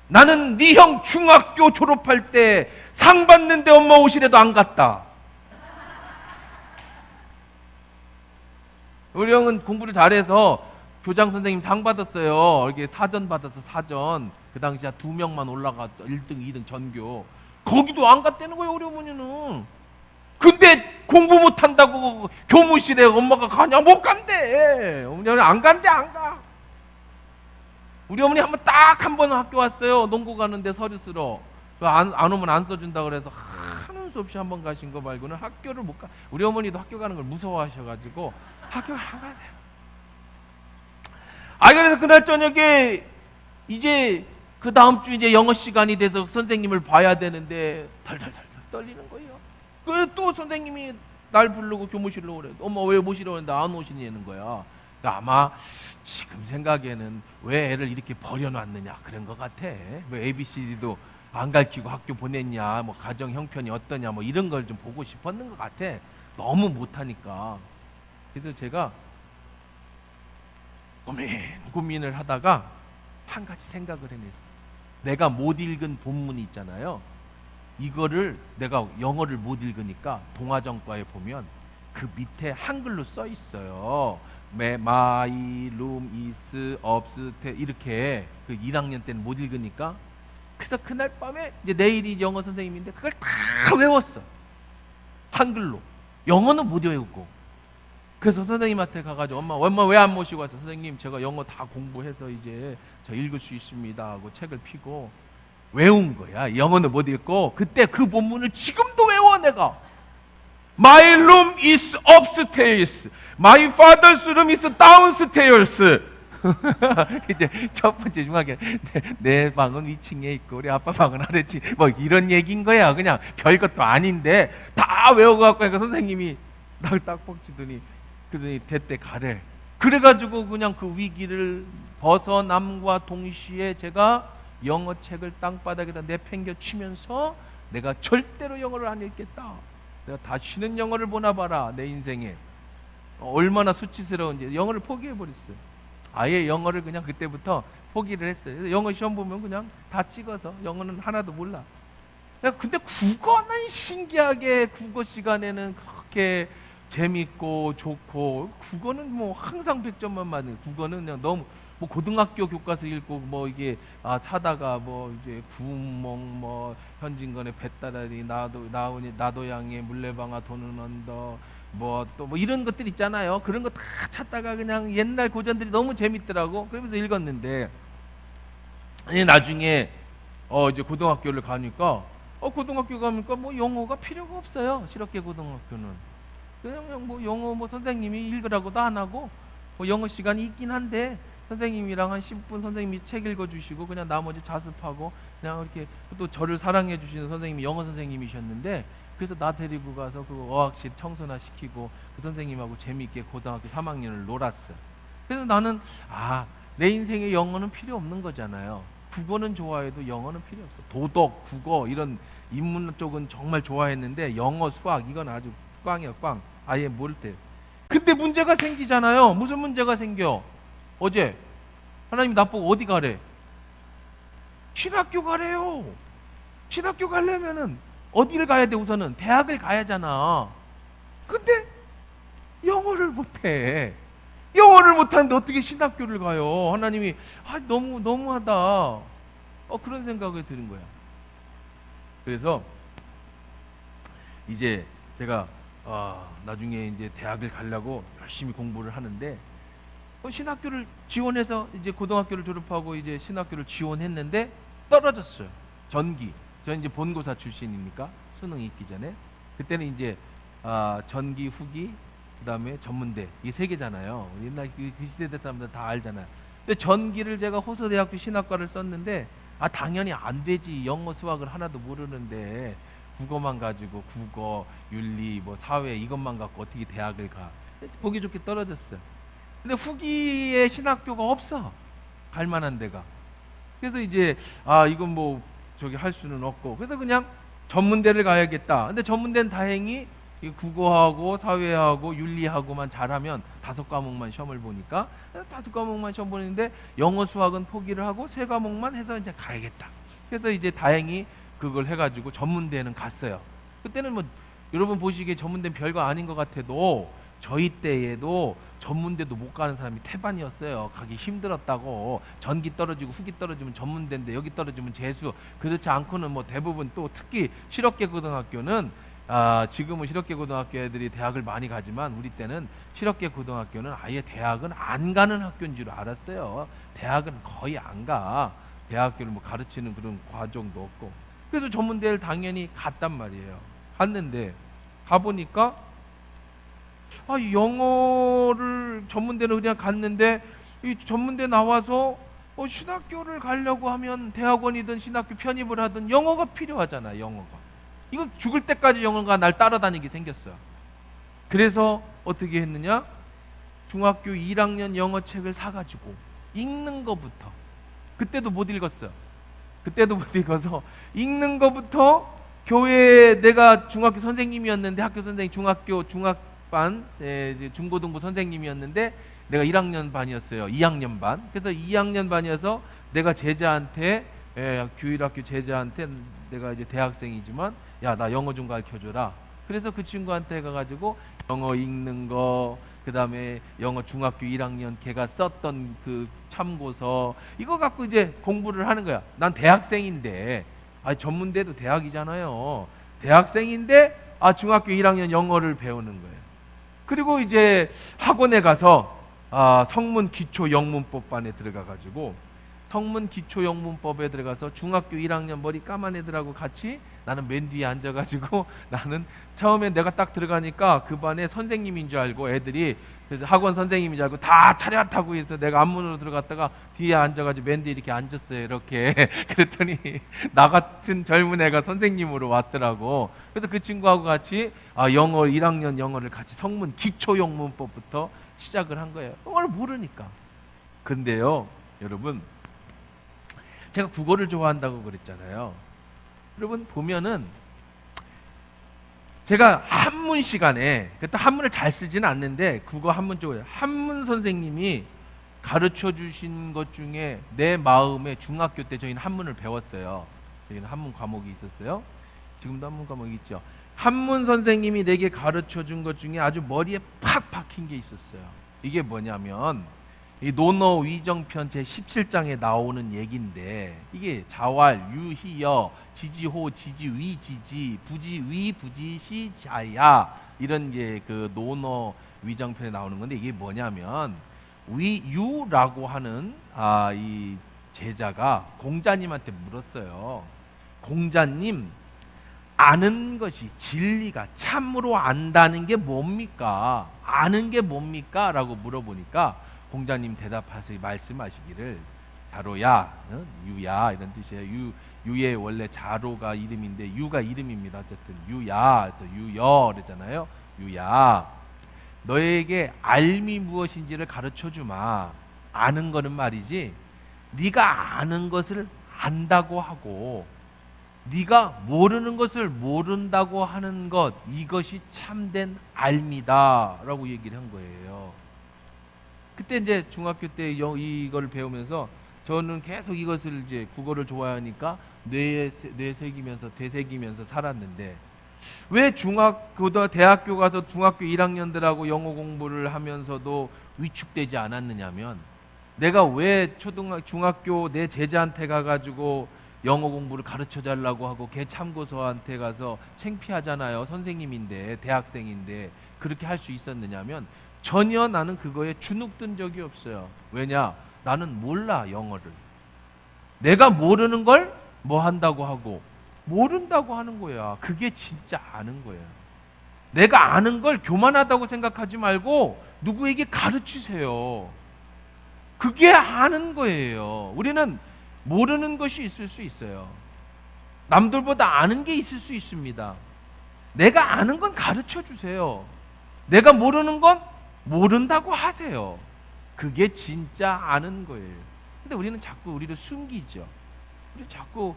나는 네 형 중학교 졸업할 때 상 받는데 엄마 오시래도 안 갔다. 우리 형은 공부를 잘해서 교장 선생님 상 받았어요. 이렇게 사전 받았어, 사전. 그 당시 한 2명만 올라갔다. 1등, 2등 전교. 거기도 안 갔다는 거예요, 우리 어머니는. 근데 공부 못한다고 교무실에 엄마가 가냐? 못 간대. 어머니 안 간대, 안 가. 우리 어머니 딱 한 번 학교 왔어요. 농구 가는데 서류 쓰러. 안 오면 안 써준다 그래서 하는 수 없이 한 번 가신 거 말고는 학교를 못 가. 우리 어머니도 학교 가는 걸 무서워하셔가지고 학교를 안 가세요. 그래서 그날 저녁에 이제 그 다음 주 이제 영어 시간이 돼서 선생님을 봐야 되는데 덜덜덜 떨리는 거예요. 그래서 또 선생님이 날 부르고 교무실로 오래. 엄마 왜 모시러 오는데 안 오시냐는 거야. 그러니까 아마 지금 생각에는 왜 애를 이렇게 버려놨느냐 그런 것 같아. 왜 ABCD도 안 가르치고 학교 보냈냐, 뭐 가정 형편이 어떠냐, 뭐 이런 걸 좀 보고 싶었는 것 같아. 너무 못하니까. 그래서 제가 고민을 하다가 한 가지 생각을 해냈어. 내가 못 읽은 본문이 있잖아요. 이거를 내가 영어를 못 읽으니까 동화정과에 보면 그 밑에 한글로 써 있어요. My room is upstairs 이렇게. 그 1학년 때는 못 읽으니까. 그래서 그날 밤에 이제 내일이 영어 선생님인데 그걸 다 외웠어. 한글로. 영어는 못 외우고. 그래서 선생님한테 가가지고 엄마 왜 안 모시고 왔어? 선생님 제가 영어 다 공부해서 이제 저 읽을 수 있습니다 하고 책을 펴고 외운 거야. 영어는 못 읽고. 그때 그 본문을 지금도 외워 내가. My room is upstairs. My father's room is downstairs. 이제 첫 번째 중학교 내 방은 위층에 있고 우리 아빠 방은 아래층 뭐 이런 얘기인 거야. 그냥 별것도 아닌데 다 외우고 갖고 선생님이 날 딱 뻑치더니 그러더니 대때 가래. 그래가지고 그냥 그 위기를 벗어남과 동시에 제가 영어 책을 땅바닥에다 내팽겨 치면서 내가 절대로 영어를 안 읽겠다. 내가 다시는 영어를 보나 봐라. 내 인생에 얼마나 수치스러운지 영어를 포기해버렸어요. 아예 영어를 그냥 그때부터 포기를 했어요. 그래서 영어 시험 보면 그냥 다 찍어서 영어는 하나도 몰라. 근데 국어는 신기하게 국어 시간에는 그렇게 재밌고 좋고, 국어는 뭐 항상 100점만 맞는. 국어는 그냥 너무 뭐 고등학교 교과서 읽고 뭐 이게 사다가 뭐 이제 구멍 뭐 현진건의 뱃다라리 나도양의 물레방아 도는 언덕 뭐 또 뭐 이런 것들 있잖아요. 그런 거 다 찾다가 그냥 옛날 고전들이 너무 재밌더라고. 그러면서 읽었는데 나중에 이제 고등학교를 가니까 고등학교 가니까 뭐 영어가 필요가 없어요. 실업계 고등학교는 그냥 뭐 영어 뭐 선생님이 읽으라고도 안 하고 뭐 영어 시간이 있긴 한데 선생님이랑 한 10분 선생님이 책 읽어주시고 그냥 나머지 자습하고 그냥 이렇게. 또 저를 사랑해 주시는 선생님이 영어 선생님이셨는데 그래서 나 데리고 가서 그 어학실 청소나 시키고 그 선생님하고 재미있게 고등학교 3학년을 놀았어. 그래서 나는 내 인생에 영어는 필요 없는 거잖아요. 국어는 좋아해도 영어는 필요 없어. 도덕, 국어 이런 인문 쪽은 정말 좋아했는데 영어, 수학 이건 아주 꽝이야, 꽝. 아예 모를 때. 근데 문제가 생기잖아요. 무슨 문제가 생겨? 어제 하나님 나보고 어디 가래? 신학교 가래요. 신학교 가려면은 어디를 가야 돼? 우선은 대학을 가야잖아. 근데 영어를 못해. 영어를 못하는데 어떻게 신학교를 가요? 하나님이 너무하다. 그런 생각이 드는 거야. 그래서 이제 제가 나중에 이제 대학을 가려고 열심히 공부를 하는데 신학교를 지원해서 이제 고등학교를 졸업하고 이제 신학교를 지원했는데 떨어졌어요. 전기. 저 이제 본고사 출신이니까 수능 있기 전에. 그때는 이제 전기, 후기, 그다음에 전문대 이 세 개잖아요. 옛날 그 시대 사람들 다 알잖아요. 근데 전기를 제가 호서대학교 신학과를 썼는데 당연히 안 되지. 영어 수학을 하나도 모르는데 국어만 가지고 국어, 윤리, 뭐 사회 이것만 갖고 어떻게 대학을 가? 보기 좋게 떨어졌어요. 근데 후기에 신학교가 없어. 갈 만한 데가. 그래서 이제 이건 뭐 저기 할 수는 없고 그래서 그냥 전문대를 가야겠다. 근데 전문대는 다행히 국어하고 사회하고 윤리하고만 잘하면 5과목만 시험을 보니까 5과목만 시험 보는데 영어 수학은 포기를 하고 3과목만 해서 이제 가야겠다. 그래서 이제 다행히 그걸 해가지고 전문대는 갔어요. 그때는 뭐 여러분 보시기에 전문대는 별거 아닌 것 같아도 저희 때에도 전문대도 못 가는 사람이 태반이었어요. 가기 힘들었다고. 전기 떨어지고 후기 떨어지면 전문대인데 여기 떨어지면 재수. 그렇지 않고는 뭐 대부분 또 특히 실업계 고등학교는 지금은 실업계 고등학교 애들이 대학을 많이 가지만 우리 때는 실업계 고등학교는 아예 대학은 안 가는 학교인 줄 알았어요. 대학은 거의 안 가. 대학교를 뭐 가르치는 그런 과정도 없고. 그래서 전문대를 당연히 갔단 말이에요. 갔는데 가보니까 영어를 전문대는 그냥 갔는데 이 전문대 나와서 신학교를 가려고 하면 대학원이든 신학교 편입을 하든 영어가 필요하잖아. 영어가. 이거 죽을 때까지 영어가 날 따라다니게 생겼어요. 그래서 어떻게 했느냐? 중학교 1학년 영어책을 사가지고 읽는 거부터 그때도 못 읽었어요. 그때도 못 읽어서 읽는 거부터 교회에 내가 중학교 선생님이었는데 학교 선생님 중학반 중고등부 선생님이었는데 내가 1학년 반이었어요. 2학년 반. 그래서 2학년 반이어서 내가 제자한테 교일학교 제자한테 내가 이제 대학생이지만 야 나 영어 좀 가르쳐줘라. 그래서 그 친구한테 가가지고 영어 읽는 거 그다음에 영어 중학교 1학년 걔가 썼던 그 참고서 이거 갖고 이제 공부를 하는 거야. 난 대학생인데 전문대도 대학이잖아요. 대학생인데 중학교 1학년 영어를 배우는 거예요. 그리고 이제 학원에 가서 성문 기초 영문법반에 들어가가지고 성문 기초 영문법에 들어가서 중학교 1학년 머리 까만 애들하고 같이 나는 맨 뒤에 앉아가지고 나는 처음에 내가 딱 들어가니까 그 반에 선생님인 줄 알고 애들이 그래서 학원 선생님인 줄 알고 다 차렷하고 있어. 내가 앞문으로 들어갔다가 뒤에 앉아가지고 맨 뒤에 이렇게 앉았어요. 이렇게 그랬더니 나 같은 젊은 애가 선생님으로 왔더라고. 그래서 그 친구하고 같이 영어 1학년 영어를 같이 성문 기초 영문법부터 시작을 한 거예요. 영어를 모르니까. 근데요 여러분 제가 국어를 좋아한다고 그랬잖아요. 여러분 보면은 제가 한문 시간에 그때 한문을 잘 쓰지는 않는데 국어 한문 쪽에 한문 선생님이 가르쳐 주신 것 중에 내 마음에 중학교 때 저희는 한문을 배웠어요. 저희는 한문 과목이 있었어요. 지금도 한문 과목이 있죠. 한문 선생님이 내게 가르쳐 준 것 중에 아주 머리에 팍 박힌 게 있었어요. 이게 뭐냐면 이 논어 위정편 제17장에 나오는 얘기인데 이게 자왈, 유희여, 지지호, 지지위, 지지, 부지위, 부지시, 자야 이런 이제 그 논어 위정편에 나오는 건데 이게 뭐냐면 유라고 하는 이 제자가 공자님한테 물었어요. 공자님 아는 것이 진리가 참으로 안다는 게 뭡니까? 아는 게 뭡니까? 라고 물어보니까 공자님 대답하시 말씀하시기를 자로야, 유야 이런 뜻이에요. 유의 원래 자로가 이름인데 유가 이름입니다. 어쨌든 유야, 그래서 유여 그러잖아요. 유야, 너에게 알미 무엇인지를 가르쳐 주마. 아는 거는 말이지. 네가 아는 것을 안다고 하고 네가 모르는 것을 모른다고 하는 것 이것이 참된 알미다라고 얘기를 한 거예요. 그때 이제 중학교 때 이걸 배우면서 저는 계속 이것을 이제 국어를 좋아하니까 뇌에 새기면서 되새기면서 살았는데 왜 대학교 가서 중학교 1학년들하고 영어 공부를 하면서도 위축되지 않았느냐면 내가 왜 중학교 내 제자한테 가가지고 영어 공부를 가르쳐 달라고 하고 걔 참고서한테 가서 창피하잖아요. 선생님인데 대학생인데 그렇게 할 수 있었느냐면 전혀 나는 그거에 주눅든 적이 없어요. 왜냐? 나는 몰라 영어를. 내가 모르는 걸 뭐 한다고 하고 모른다고 하는 거야. 그게 진짜 아는 거야. 내가 아는 걸 교만하다고 생각하지 말고 누구에게 가르치세요. 그게 아는 거예요. 우리는 모르는 것이 있을 수 있어요. 남들보다 아는 게 있을 수 있습니다. 내가 아는 건 가르쳐 주세요. 내가 모르는 건 모른다고 하세요. 그게 진짜 아는 거예요. 근데 우리는 자꾸 우리를 숨기죠. 우리 자꾸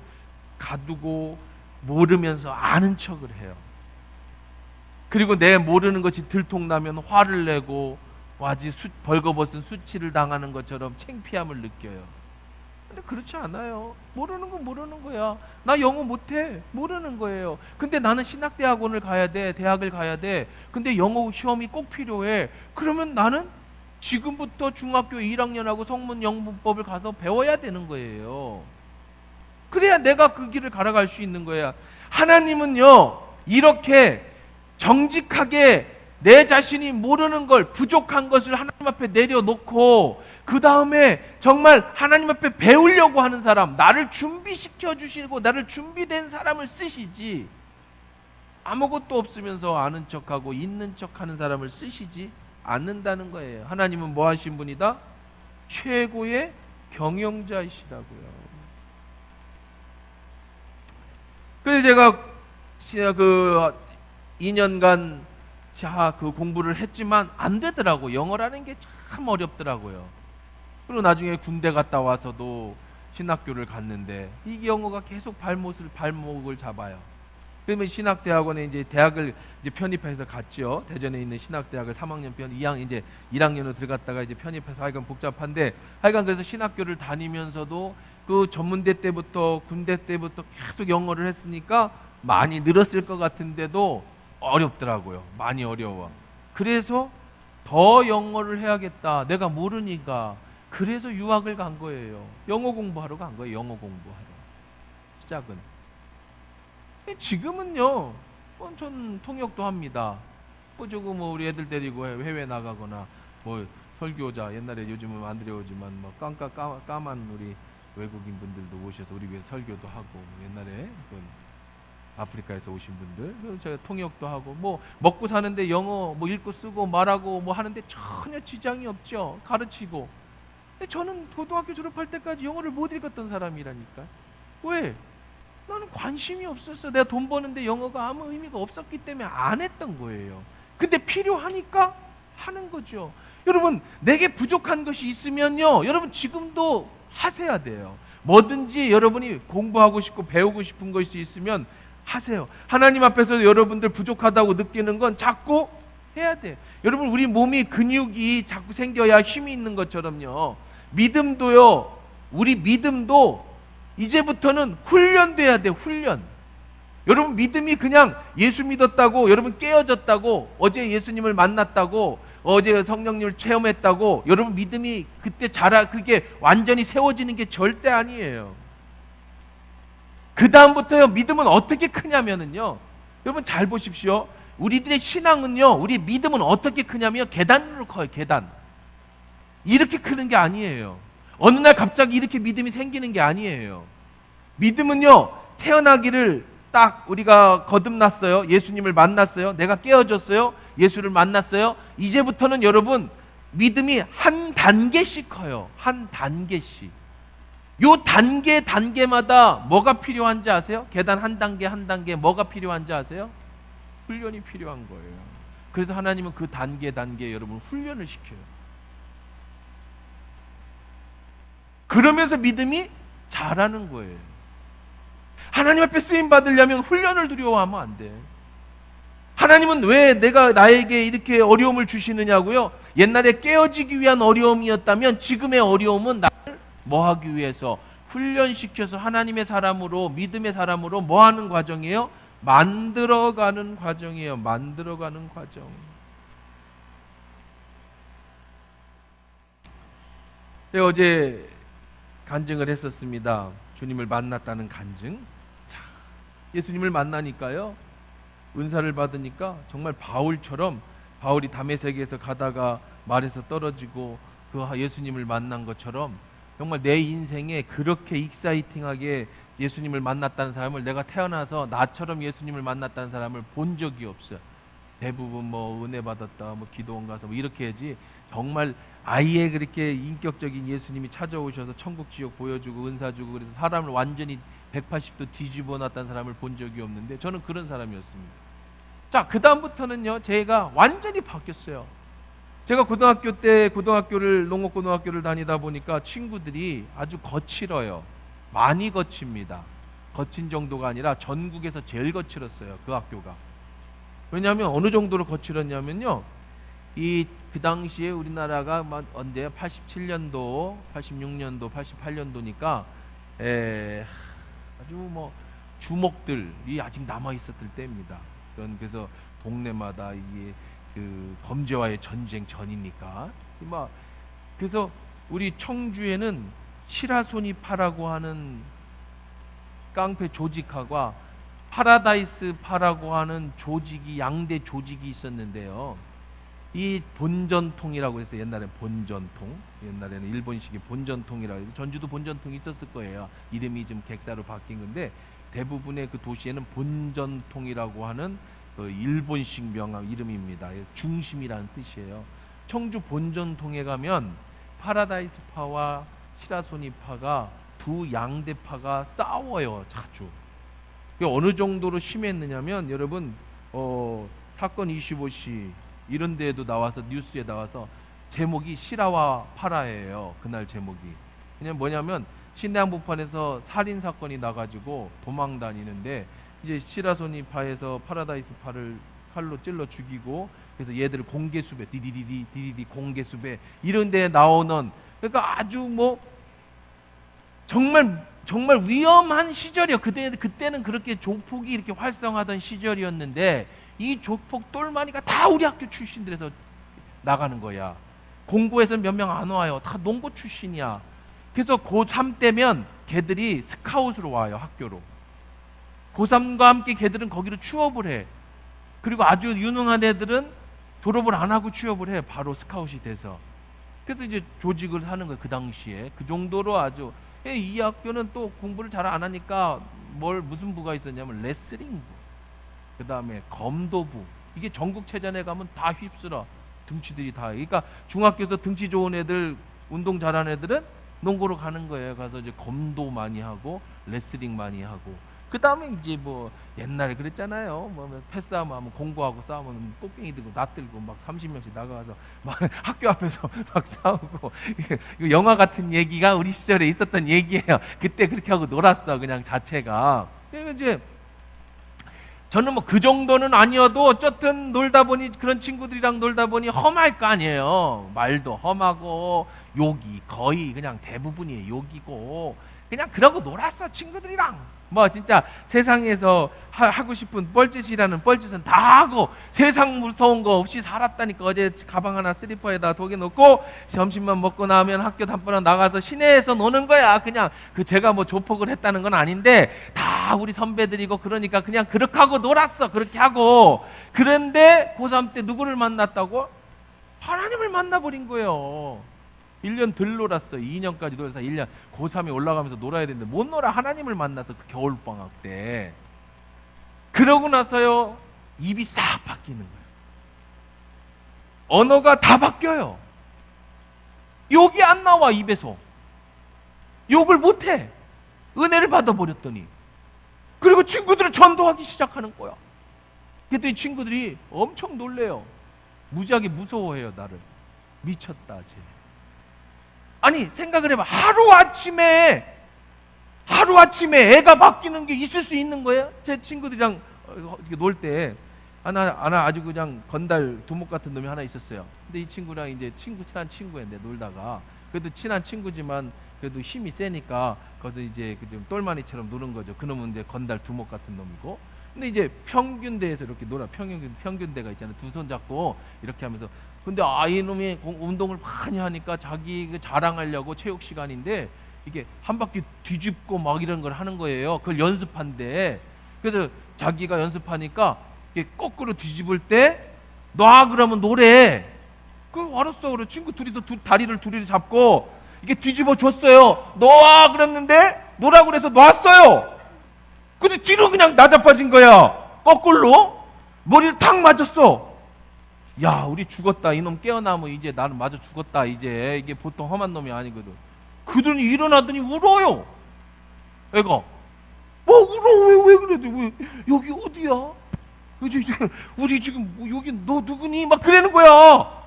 가두고 모르면서 아는 척을 해요. 그리고 내 모르는 것이 들통나면 화를 내고 와지 벌거벗은 수치를 당하는 것처럼 창피함을 느껴요. 근데 그렇지 않아요. 모르는 건 모르는 거야. 나 영어 못해. 모르는 거예요. 근데 나는 신학대학원을 가야 돼. 대학을 가야 돼. 근데 영어 시험이 꼭 필요해. 그러면 나는 지금부터 중학교 1학년하고 성문 영문법을 가서 배워야 되는 거예요. 그래야 내가 그 길을 갈아갈 수 있는 거야. 하나님은요, 이렇게 정직하게 내 자신이 모르는 걸, 부족한 것을 하나님 앞에 내려놓고 그 다음에 정말 하나님 앞에 배우려고 하는 사람, 나를 준비시켜 주시고 나를 준비된 사람을 쓰시지, 아무것도 없으면서 아는 척하고 있는 척하는 사람을 쓰시지 않는다는 거예요. 하나님은 뭐 하신 분이다? 최고의 경영자이시라고요. 그래서 제가 그 2년간 그 공부를 했지만 안 되더라고. 영어라는 게 참 어렵더라고요. 그리고 나중에 군대 갔다 와서도 신학교를 갔는데 이 영어가 계속 발목을 잡아요. 그러면 신학대학원에 이제 대학을 이제 편입해서 갔죠. 대전에 있는 신학대학을 3학년 1학년으로 들어갔다가 이제 편입해서 하여간 복잡한데, 하여간 그래서 신학교를 다니면서도 그 전문대 때부터 군대 때부터 계속 영어를 했으니까 많이 늘었을 것 같은데도 어렵더라고요. 많이 어려워. 그래서 더 영어를 해야겠다. 내가 모르니까. 그래서 유학을 간 거예요. 영어 공부하러 간 거예요. 영어 공부하러. 시작은. 지금은요, 전 통역도 합니다. 조금 우리 애들 데리고 해외 나가거나 설교자, 옛날에 요즘은 안 들여오지만 까만 우리 외국인 분들도 오셔서 우리 위해 설교도 하고, 옛날에 아프리카에서 오신 분들, 제가 통역도 하고, 먹고 사는데 영어 읽고 쓰고 말하고 하는데 전혀 지장이 없죠. 가르치고. 근데 저는 고등학교 졸업할 때까지 영어를 못 읽었던 사람이라니까. 왜? 나는 관심이 없었어. 내가 돈 버는데 영어가 아무 의미가 없었기 때문에 안 했던 거예요. 근데 필요하니까 하는 거죠. 여러분, 내게 부족한 것이 있으면요, 여러분 지금도 하셔야 돼요. 뭐든지 여러분이 공부하고 싶고 배우고 싶은 것이 있으면 하세요. 하나님 앞에서 여러분들 부족하다고 느끼는 건 자꾸 해야 돼. 여러분, 우리 몸이 근육이 자꾸 생겨야 힘이 있는 것처럼요, 믿음도요, 우리 믿음도 이제부터는 훈련돼야 돼. 훈련. 여러분, 믿음이 그냥 예수 믿었다고, 여러분 깨어졌다고, 어제 예수님을 만났다고, 어제 성령님을 체험했다고 여러분 믿음이 그때 그게 완전히 세워지는 게 절대 아니에요. 그 다음부터요, 믿음은 어떻게 크냐면은요, 여러분 잘 보십시오. 우리들의 신앙은요, 우리 믿음은 어떻게 크냐면 계단으로 커요. 계단. 이렇게 크는 게 아니에요. 어느 날 갑자기 이렇게 믿음이 생기는 게 아니에요. 믿음은요, 태어나기를 딱 우리가 거듭났어요. 예수님을 만났어요. 내가 깨어졌어요. 예수를 만났어요. 이제부터는 여러분 믿음이 한 단계씩 커요. 한 단계씩. 요 단계마다 뭐가 필요한지 아세요? 계단 한 단계 한 단계 뭐가 필요한지 아세요? 훈련이 필요한 거예요. 그래서 하나님은 그 단계 여러분 훈련을 시켜요. 그러면서 믿음이 자라는 거예요. 하나님 앞에 쓰임 받으려면 훈련을 두려워하면 안 돼. 하나님은 왜 나에게 이렇게 어려움을 주시느냐고요? 옛날에 깨어지기 위한 어려움이었다면 지금의 어려움은 나를 뭐 하기 위해서 훈련시켜서 하나님의 사람으로, 믿음의 사람으로 뭐 하는 과정이에요? 만들어가는 과정이에요. 만들어가는 과정. 제가 어제 간증을 했었습니다. 주님을 만났다는 간증. 자, 예수님을 만나니까요, 은사를 받으니까 정말 바울처럼, 바울이 다메섹에서 가다가 말에서 떨어지고 그 예수님을 만난 것처럼 정말 내 인생에 그렇게 익사이팅하게 예수님을 만났다는 사람을, 내가 태어나서 나처럼 예수님을 만났다는 사람을 본 적이 없어요. 대부분 뭐 은혜 받았다, 뭐 기도원 가서 뭐 이렇게 하지. 정말 아예 그렇게 인격적인 예수님이 찾아오셔서 천국 지옥 보여주고 은사 주고 그래서 사람을 완전히 180도 뒤집어 놨다는 사람을 본 적이 없는데 저는 그런 사람이었습니다. 자, 그 다음부터는요, 제가 완전히 바뀌었어요. 제가 고등학교 때 농업고등학교를 다니다 보니까 친구들이 아주 거칠어요. 많이 거칩니다. 거친 정도가 아니라 전국에서 제일 거칠었어요, 그 학교가. 왜냐하면 어느 정도로 거칠었냐면요, 그 당시에 우리나라가 언제 87년도, 86년도, 88년도니까 아주 뭐 주목들이 아직 남아 있었을 때입니다. 그래서 동네마다 이게 그 범죄와의 전쟁 전이니까 그래서 우리 청주에는 시라소니파라고 하는 깡패 조직하고 파라다이스파라고 하는 조직이 양대 조직이 있었는데요. 이 본전통이라고 해서 옛날에 본전통, 옛날에는 일본식의 본전통이라고 해서 전주도 본전통이 있었을 거예요. 이름이 좀 객사로 바뀐 건데 대부분의 그 도시에는 본전통이라고 하는 그 일본식 명함 이름입니다. 중심이라는 뜻이에요. 청주 본전통에 가면 파라다이스파와 시라소니파가 두 양대파가 싸워요, 자주. 어느 정도로 심했느냐면 여러분 사건 25시 이런 데에도 나와서 뉴스에 나와서 제목이 시라와 파라예요. 그날 제목이. 그냥 뭐냐면 신대항복판에서 살인 사건이 나가지고 도망 다니는데 이제 시라소니파에서 파라다이스파를 칼로 찔러 죽이고 그래서 얘들을 공개수배 디디디 공개수배 이런 데에 나오는 그러니까 아주 뭐 정말 위험한 시절이요. 그때는 그렇게 조폭이 이렇게 활성하던 시절이었는데 이 조폭 똘마니가 다 우리 학교 출신들에서 나가는 거야. 공고에서 몇 명 안 와요. 다 농고 출신이야. 그래서 고3 때면 걔들이 스카웃으로 와요, 학교로. 고3과 함께 걔들은 거기로 취업을 해. 그리고 아주 유능한 애들은 졸업을 안 하고 취업을 해. 바로 스카웃이 돼서. 그래서 이제 조직을 하는 거예요, 그 당시에. 그 정도로 아주. 이 학교는 또 공부를 잘 안 하니까 무슨 부가 있었냐면 레슬링부, 그 다음에 검도부. 이게 전국체전에 가면 다 휩쓸어. 등치들이 다. 그러니까 중학교에서 등치 좋은 애들, 운동 잘하는 애들은 농구로 가는 거예요. 가서 이제 검도 많이 하고 레슬링 많이 하고. 그 다음에 이제 뭐 옛날에 그랬잖아요. 뭐 패싸움 하면 공부하고 싸우면 꽃갱이 들고 나 들고 막 30명씩 나가서 막 학교 앞에서 막 싸우고. 이거 영화 같은 얘기가 우리 시절에 있었던 얘기예요. 그때 그렇게 하고 놀았어, 그냥 자체가. 이제 저는 뭐 그 정도는 아니어도 어쨌든 놀다 보니 그런 친구들이랑 놀다 보니 험할 거 아니에요. 말도 험하고 욕이 거의 그냥 대부분이 욕이고 그냥 그러고 놀았어, 친구들이랑. 뭐 진짜 세상에서 하고 싶은 뻘짓이라는 뻘짓은 다 하고 세상 무서운 거 없이 살았다니까. 어제 가방 하나 슬리퍼에다 독에 넣고 점심만 먹고 나면 학교 단번에 나가서 시내에서 노는 거야. 그냥 제가 뭐 조폭을 했다는 건 아닌데 다 우리 선배들이고 그러니까 그냥 그렇게 하고 놀았어. 그렇게 하고. 그런데 고3 때 누구를 만났다고? 하나님을 만나버린 거예요. 1년 덜 놀았어. 2년까지 놀아서 1년 고3에 올라가면서 놀아야 되는데 못 놀아. 하나님을 만나서 그 겨울방학 때. 그러고 나서요, 입이 싹 바뀌는 거예요. 언어가 다 바뀌어요. 욕이 안 나와, 입에서. 욕을 못해. 은혜를 받아버렸더니. 그리고 친구들을 전도하기 시작하는 거야. 그랬더니 친구들이 엄청 놀래요. 무지하게 무서워해요, 나를. 미쳤다, 쟤. 아니, 생각을 해봐. 하루아침에 애가 바뀌는 게 있을 수 있는 거예요? 제 친구들이랑 놀 때 하나 아주 그냥 건달 두목 같은 놈이 하나 있었어요. 근데 이 친구랑 이제 친한 친구였는데 놀다가 그래도 친한 친구지만 그래도 힘이 세니까 거기서 이제 좀 똘마니처럼 노는 거죠. 그놈은 이제 건달 두목 같은 놈이고. 근데 이제 평균대에서 이렇게 놀아. 평균대가 있잖아요. 두 손 잡고 이렇게 하면서. 근데 이놈이 운동을 많이 하니까 자기 자랑하려고 체육 시간인데 이게 한 바퀴 뒤집고 막 이런 걸 하는 거예요. 그걸 연습한대. 그래서 자기가 연습하니까 이게 거꾸로 뒤집을 때 놔 그러면 노래. 알았어. 그래 친구 둘이도 다리를 잡고 이게 뒤집어 줬어요. 놔 그랬는데 노라고 그래서 놨어요. 근데 뒤로 그냥 나자빠진 거야. 거꾸로. 머리를 탁 맞았어. 야, 우리 죽었다. 이놈 깨어나면 이제 나는 맞아 죽었다. 이제 이게 보통 험한 놈이 아니거든. 그들이 일어나더니 울어요. 애가 뭐 울어? 왜 그래? 왜 여기 어디야? 우리 지금 뭐 여기 너 누구니? 막 그러는 거야.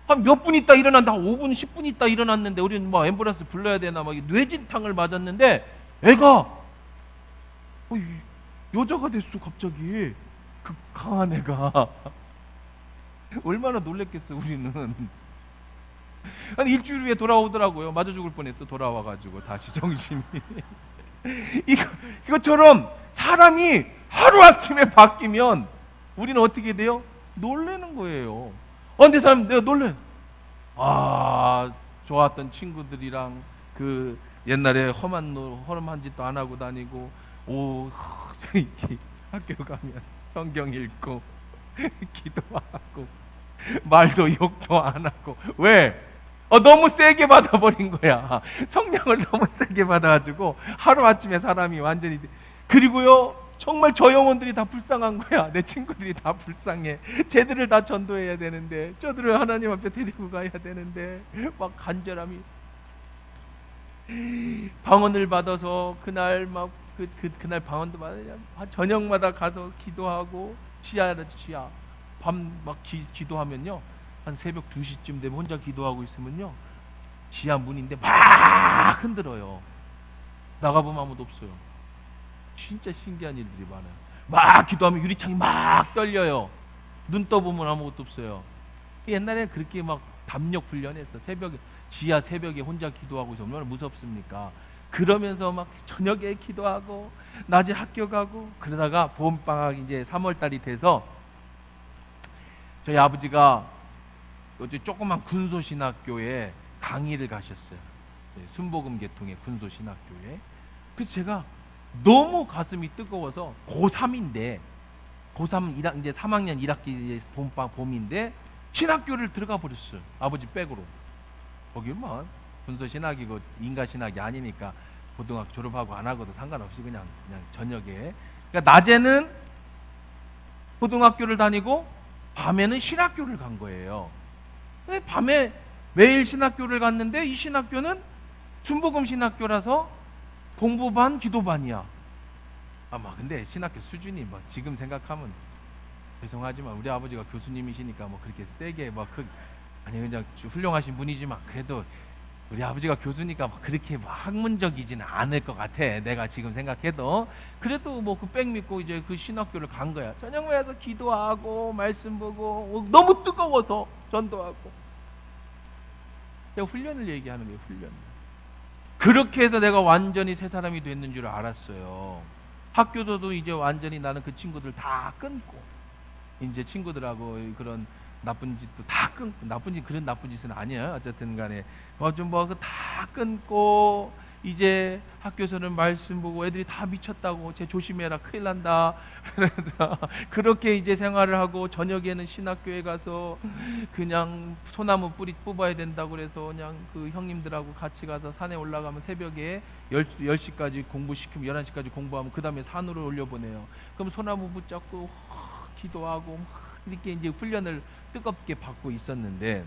한 몇 분 있다 일어난다. 5분, 10분 있다 일어났는데 우리는 뭐 앰뷸런스 불러야 되나 막 뇌진탕을 맞았는데 애가 여자가 됐어 갑자기. 그 강한 애가 얼마나 놀랬겠어 우리는. 한 일주일 후에 돌아오더라고요. 맞아 죽을 뻔했어. 돌아와가지고 다시 정신이. 이것처럼 사람이 하루아침에 바뀌면 우리는 어떻게 돼요? 놀래는 거예요. 근데 사람 내가 놀래. 좋았던 친구들이랑 그 옛날에 험한 짓도 안 하고 다니고 학교 가면 성경 읽고 기도하고 말도 욕도 안 하고. 왜? 너무 세게 받아버린 거야. 성령을 너무 세게 받아가지고 하루아침에 사람이 완전히. 그리고요 정말 저 영혼들이 다 불쌍한 거야. 내 친구들이 다 불쌍해. 쟤들을 다 전도해야 되는데, 저들을 하나님 앞에 데리고 가야 되는데 막 간절함이. 방언을 받아서 그날 막 그날 방언도 받아야 저녁마다 가서 기도하고 지하 밤 막 기도하면요 한 새벽 2시쯤 되면 혼자 기도하고 있으면요 지하 문인데 막 흔들어요. 나가보면 아무도 없어요. 진짜 신기한 일들이 많아요. 막 기도하면 유리창이 막 떨려요. 눈 떠보면 아무것도 없어요. 옛날에 그렇게 막 담력 훈련했어. 지하 새벽에 혼자 기도하고 있으면 얼마나 무섭습니까? 그러면서 막 저녁에 기도하고 낮에 학교 가고. 그러다가 봄방학 이제 3월달이 돼서 저희 아버지가 조그만 군소신학교에 강의를 가셨어요. 순복음 계통의 군소신학교에. 그래서 제가 너무 가슴이 뜨거워서 고3인데 고3 이제 3학년 1학기 봄인데 신학교를 들어가 버렸어요. 아버지 백으로. 거기 뭐 군소신학이고 인가신학이 아니니까 고등학교 졸업하고 안 하고도 상관없이 그냥 저녁에. 그러니까 낮에는 고등학교를 다니고 밤에는 신학교를 간 거예요. 밤에 매일 신학교를 갔는데 이 신학교는 순복음 신학교라서 공부반 기도반이야. 근데 신학교 수준이 지금 생각하면 죄송하지만 우리 아버지가 교수님이시니까 그렇게 세게 아니 그냥 훌륭하신 분이지만 그래도 우리 아버지가 교수니까 그렇게 학문적이지는 않을 것 같아. 내가 지금 생각해도. 그래도 그 백 믿고 이제 그 신학교를 간 거야. 저녁에 와서 기도하고 말씀 보고 너무 뜨거워서 전도하고. 제가 훈련을 얘기하는 거예요. 훈련. 그렇게 해서 내가 완전히 새 사람이 됐는 줄 알았어요. 학교도 이제 완전히 나는 그 친구들 다 끊고 이제 친구들하고 그런 나쁜 짓도 다 끊고. 그런 나쁜 짓은 아니야. 어쨌든 간에 다 끊고 이제 학교에서는 말씀 보고 애들이 다 미쳤다고 쟤 조심해라 큰일 난다. 그래서 그렇게 이제 생활을 하고 저녁에는 신학교에 가서 그냥 소나무 뿌리 뽑아야 된다고 그래서 그냥 그 형님들하고 같이 가서 산에 올라가면 새벽에 10시까지 공부시키면 11시까지 공부하면 그 다음에 산으로 올려보내요. 그럼 소나무 붙잡고 기도하고 이렇게 이제 훈련을 뜨겁게 받고 있었는데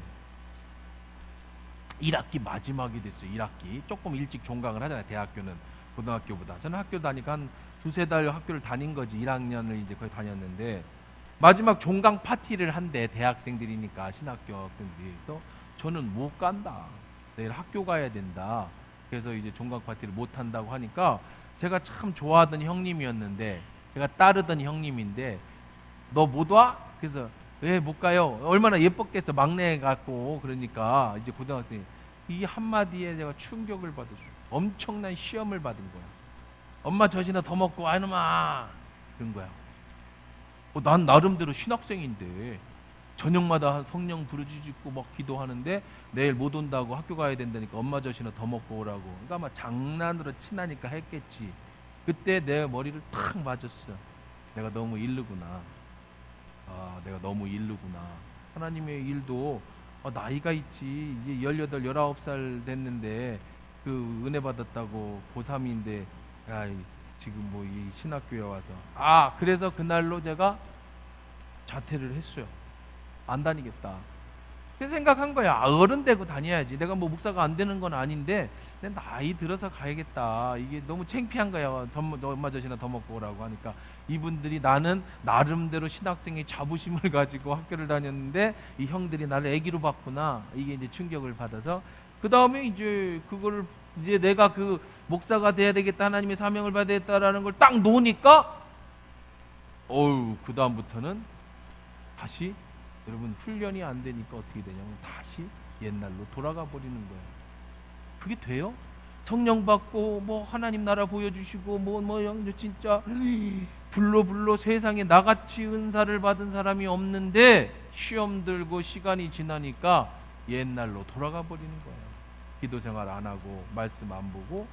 1학기 마지막이 됐어요. 1학기 조금 일찍 종강을 하잖아요. 대학교는 고등학교보다. 저는 학교 다니까 한 두세 달 학교를 다닌 거지. 1학년을 이제 거의 다녔는데 마지막 종강 파티를 한대. 대학생들이니까 신학교 학생들이. 그래서 저는 못 간다. 내일 학교 가야 된다. 그래서 이제 종강 파티를 못 한다고 하니까 제가 참 좋아하던 형님이었는데 제가 따르던 형님인데 너 못 와? 그래서 왜 못 가요? 얼마나 예뻤겠어. 막내 같고. 그러니까 이제 고등학생 이 한마디에 제가 충격을 받았어요. 엄청난 시험을 받은 거야. 엄마 젖이나 더 먹고 와 이놈아 그런 거야. 난 나름대로 신학생인데 저녁마다 성령 부르짖고 막 기도하는데 내일 못 온다고 학교 가야 된다니까 엄마 젖이나 더 먹고 오라고. 그러니까 아마 장난으로 친하니까 했겠지. 그때 내 머리를 탁 맞았어. 내가 너무 일르구나. 내가 너무 일르구나. 하나님의 일도 나이가 있지. 이제 18, 19살 됐는데 그 은혜 받았다고 고3인데 지금 이 신학교에 와서. 그래서 그날로 제가 자퇴를 했어요. 안 다니겠다. 그래서 생각한 거야. 어른 되고 다녀야지. 내가 뭐 목사가 안 되는 건 아닌데 내 나이 들어서 가야겠다. 이게 너무 창피한 거야. 엄마 젖이나 더 먹고 오라고 하니까 이분들이, 나는 나름대로 신학생의 자부심을 가지고 학교를 다녔는데 이 형들이 나를 애기로 봤구나. 이게 이제 충격을 받아서 그 다음에 이제 그거를 이제 내가 그 목사가 돼야 되겠다, 하나님의 사명을 받아야 겠다라는 걸 딱 놓으니까 그 다음부터는 다시, 여러분, 훈련이 안 되니까 어떻게 되냐면 다시 옛날로 돌아가 버리는 거예요. 그게 돼요? 성령 받고 뭐 하나님 나라 보여주시고 뭐 진짜 불로 세상에 나같이 은사를 받은 사람이 없는데 시험 들고 시간이 지나니까 옛날로 돌아가 버리는 거예요. 기도 생활 안 하고 말씀 안 보고,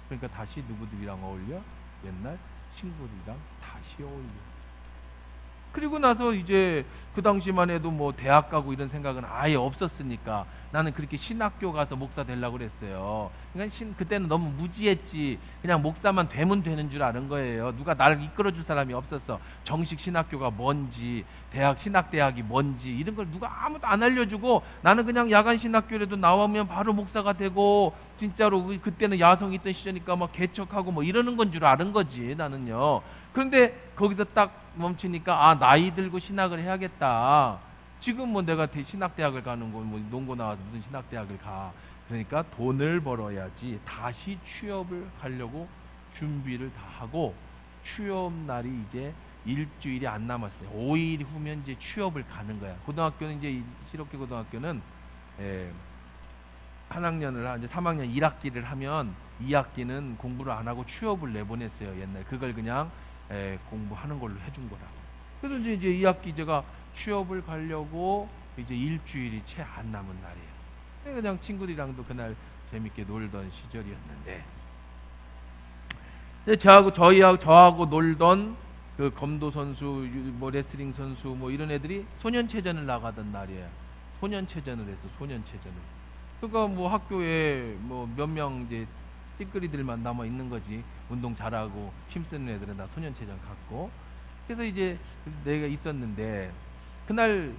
그러니까 다시 누구들이랑 어울려? 옛날 친구들이랑 다시 어울려. 그리고 나서 이제 그 당시만 해도 뭐 대학 가고 이런 생각은 아예 없었으니까 나는 그렇게 신학교 가서 목사 되려고 그랬어요. 그러니까 그때는 너무 무지했지. 그냥 목사만 되면 되는 줄 아는 거예요. 누가 나를 이끌어줄 사람이 없었어. 정식 신학교가 뭔지, 신학대학이 뭔지 이런 걸 누가 아무도 안 알려주고, 나는 그냥 야간 신학교라도 나오면 바로 목사가 되고, 진짜로 그때는 야성 있던 시절이니까 막 개척하고 뭐 이러는 건 줄 아는 거지 나는요. 그런데 거기서 딱 멈추니까 나이 들고 신학을 해야겠다. 지금 뭐 내가 신학대학을 가는 거, 뭐 농고 나와서 무슨 신학대학을 가. 그러니까 돈을 벌어야지. 다시 취업을 가려고 준비를 다 하고, 취업 날이 이제 일주일이 안 남았어요. 5일 후면 이제 취업을 가는 거야. 고등학교는 이제 실업계 고등학교는 한 학년을 이제 3학년 1학기를 하면 2학기는 공부를 안 하고 취업을 내보냈어요. 옛날 그걸 그냥 공부하는 걸로 해준 거라고. 그래서 이제 2학기 제가 취업을 가려고 이제 일주일이 채 안 남은 날이에요. 그냥 친구들이랑도 그날 재밌게 놀던 시절이었는데, 저하고 놀던 그 검도 선수, 뭐 레슬링 선수, 뭐 이런 애들이 소년체전을 나가던 날이에요. 소년체전을 해서 소년체전을. 그러니까 뭐 학교에 뭐 몇 명 이제 찌끄리들만 남아 있는 거지. 운동 잘하고 힘쓰는 애들은 다 소년체전 갔고. 그래서 이제 내가 있었는데 그날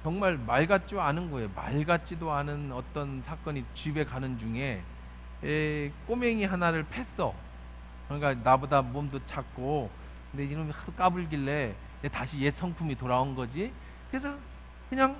정말 말 같지도 않은 거예요. 말 같지도 않은 어떤 사건이, 집에 가는 중에 꼬맹이 하나를 팼어. 그러니까 나보다 몸도 작고, 근데 이놈이 하도 까불길래 다시 옛 성품이 돌아온 거지. 그래서 그냥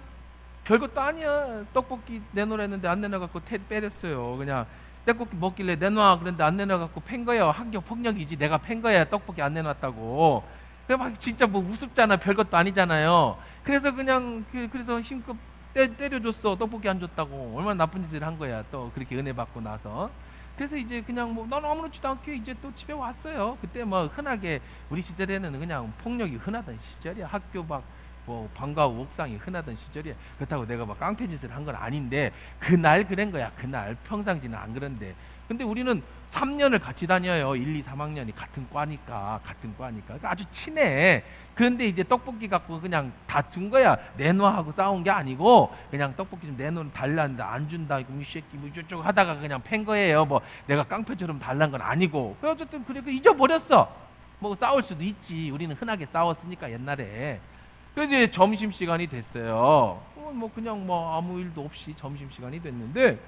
별것도 아니야. 떡볶이 내놓으랬는데 안 내놔갖고 빼렸어요. 그냥 떡볶이 먹길래 내놔 그런데 안 내놔갖고 팬 거예요. 학교 폭력이지. 내가 팬 거야. 떡볶이 안 내놨다고. 그래 막 진짜 뭐 우습잖아. 별것도 아니잖아요. 그래서 그냥 그래서 힘껏 때려줬어. 떡볶이 안 줬다고. 얼마나 나쁜 짓을 한 거야. 또 그렇게 은혜 받고 나서. 그래서 이제 그냥 뭐 난 아무렇지도 않게 이제 또 집에 왔어요. 그때 뭐 흔하게 우리 시절에는 그냥 폭력이 흔하던 시절이야. 학교 뭐 방과 후 옥상이 흔하던 시절이야. 그렇다고 내가 막 깡패짓을 한 건 아닌데 그날 그런 거야. 그날 평상시는 안 그런데. 근데 우리는 3년을 같이 다녀요. 1, 2, 3학년이 같은 과니까. 그러니까 아주 친해. 그런데 이제 떡볶이 갖고 그냥 다툰 거야. 내놔 하고 싸운 게 아니고 그냥 떡볶이 좀 달라는데 안 준다. 이거 이 새끼 뭐 이쪽 하다가 그냥 팬 거예요. 뭐 내가 깡패처럼 달란 건 아니고. 어쨌든 그래 잊어버렸어. 뭐 싸울 수도 있지. 우리는 흔하게 싸웠으니까 옛날에. 그래서 이제 점심시간이 됐어요. 뭐 그냥 뭐 아무 일도 없이 점심시간이 됐는데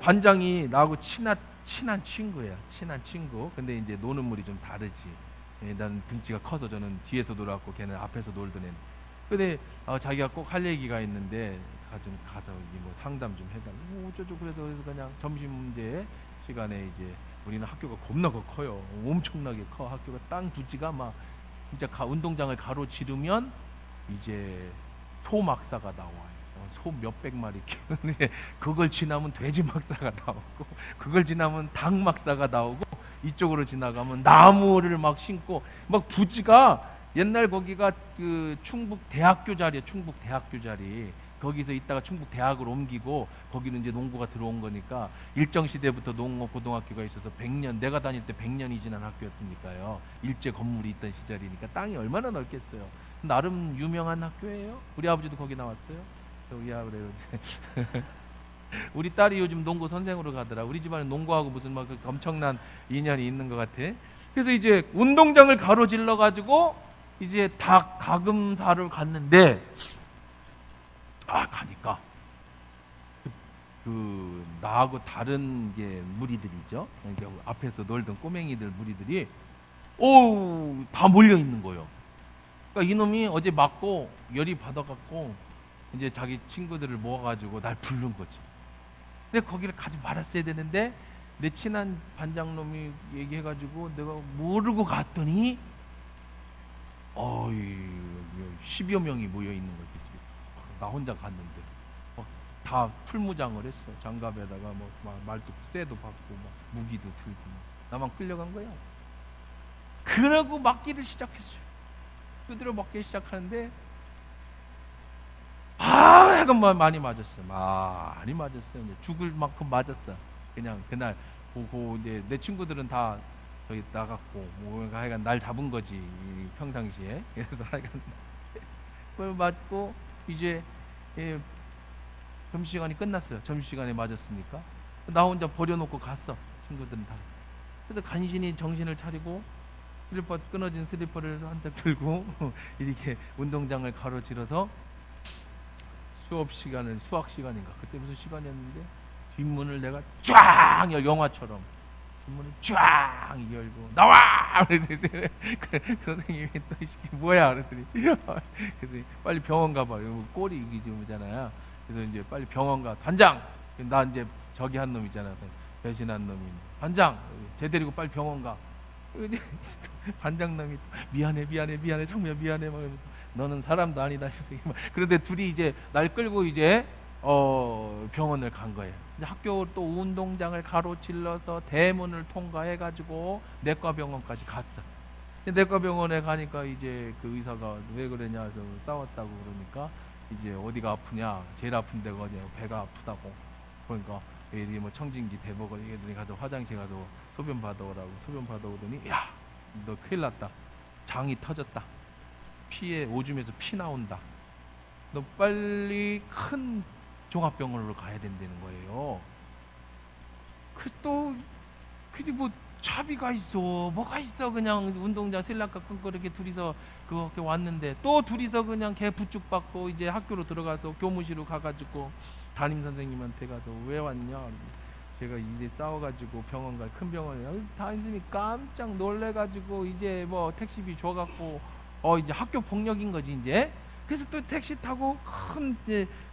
반장이 나하고 친한 친구야. 친한 친구. 근데 이제 노는 물이 좀 다르지. 난 등치가 커서 저는 뒤에서 놀았고 걔는 앞에서 놀던 애. 근데 자기가 꼭 할 얘기가 있는데 가서 뭐 상담 좀 해달라고 어쩌고. 그래서 그냥 점심 문제 시간에 이제 우리는 학교가 겁나 커요. 엄청나게 커. 학교가 땅 부지가 막 진짜 운동장을 가로지르면 이제 소 막사가 나와요. 소 몇백 마리 키우는데 그걸 지나면 돼지 막사가 나오고, 그걸 지나면 닭 막사가 나오고, 이쪽으로 지나가면 나무를 막 심고, 막 부지가 옛날 거기가 그 충북 대학교 자리야. 충북 대학교 자리. 거기서 있다가 충북 대학을 옮기고 거기는 이제 농구가 들어온 거니까 일정 시대부터 농고 고등학교가 있어서 100년, 내가 다닐 때 100년이 지난 학교였으니까요. 일제 건물이 있던 시절이니까 땅이 얼마나 넓겠어요. 나름 유명한 학교예요. 우리 아버지도 거기 나왔어요. 저기야 그래요. 우리 딸이 요즘 농구 선생으로 가더라. 우리 집안은 농구하고 무슨 막 엄청난 인연이 있는 것 같아. 그래서 이제 운동장을 가로질러 가지고 이제 닭 가금사를 갔는데 가니까 그 나하고 다른 게 무리들이죠. 그러니까 앞에서 놀던 꼬맹이들 무리들이 다 몰려 있는 거예요. 그러니까 이놈이 어제 맞고 열이 받아갖고 이제 자기 친구들을 모아가지고 날 부른 거지. 근데 거기를 가지 말았어야 되는데 내 친한 반장놈이 얘기해가지고 내가 모르고 갔더니 10여 명이 모여 있는 거지. 나 혼자 갔는데 다 풀무장을 했어. 장갑에다가 뭐 말도 쇠도 받고 무기도 들고 나만 끌려간 거야. 그러고 맞기를 시작했어요. 두드려 맞기 시작하는데 많이 맞았어. 많이 맞았어요. 이제 죽을 만큼 맞았어. 그냥 그날 보고 이제 내 친구들은 다 저기 나갔고 하여간 날 잡은 거지 평상시에. 그래서 하여간 그걸 맞고 이제 점심시간이 끝났어요. 점심시간에 맞았으니까 나 혼자 버려놓고 갔어. 친구들은 다. 그래서 간신히 정신을 차리고 끊어진 슬리퍼를 한 짝 들고 이렇게 운동장을 가로질러서 수학 시간인가 그때 무슨 시간이었는데 뒷문을 내가 쫙 영화처럼 뒷문을 쫙 열고 나와! 그랬더니 그 선생님이 또 이게 뭐야? 그랬더니 그래서 빨리 병원 가봐. 꼬리 이게 지금잖아요. 그래서 이제 빨리 병원 가. 반장! 나 이제 저기 한 놈 있잖아. 배신한 놈이. 반장! 쟤 데리고 빨리 병원 가. 반장님이 미안해 정말 미안해 막 너는 사람도 아니다. 그런데 둘이 이제 날 끌고 이제 병원을 간 거예요. 이제 학교 또 운동장을 가로질러서 대문을 통과해가지고 내과병원까지 갔어. 내과병원에 가니까 이제 그 의사가 왜 그러냐 해서 싸웠다고 그러니까 이제 어디가 아프냐, 제일 아픈 데가 어디냐, 배가 아프다고. 그러니까 얘들이 뭐 청진기 대보고 얘들이 가서 화장실 가서 소변 받아오라고 소변 받아오더니 야, 너 큰일 났다. 장이 터졌다. 피에 오줌에서 피 나온다. 너 빨리 큰 종합병원으로 가야 된다는 거예요. 그게 뭐 차비가 있어, 뭐가 있어. 그냥 운동장 슬라카 끊고 이렇게 둘이서 그렇게 왔는데 또 둘이서 그냥 개 부축 받고 이제 학교로 들어가서 교무실로 가가지고 담임 선생님한테 가서 왜 왔냐? 제가 이제 싸워가지고 병원 큰 병원에 담임 선생님이 깜짝 놀래가지고 이제 뭐 택시비 줘갖고 이제 학교 폭력인 거지 이제. 그래서 또 택시 타고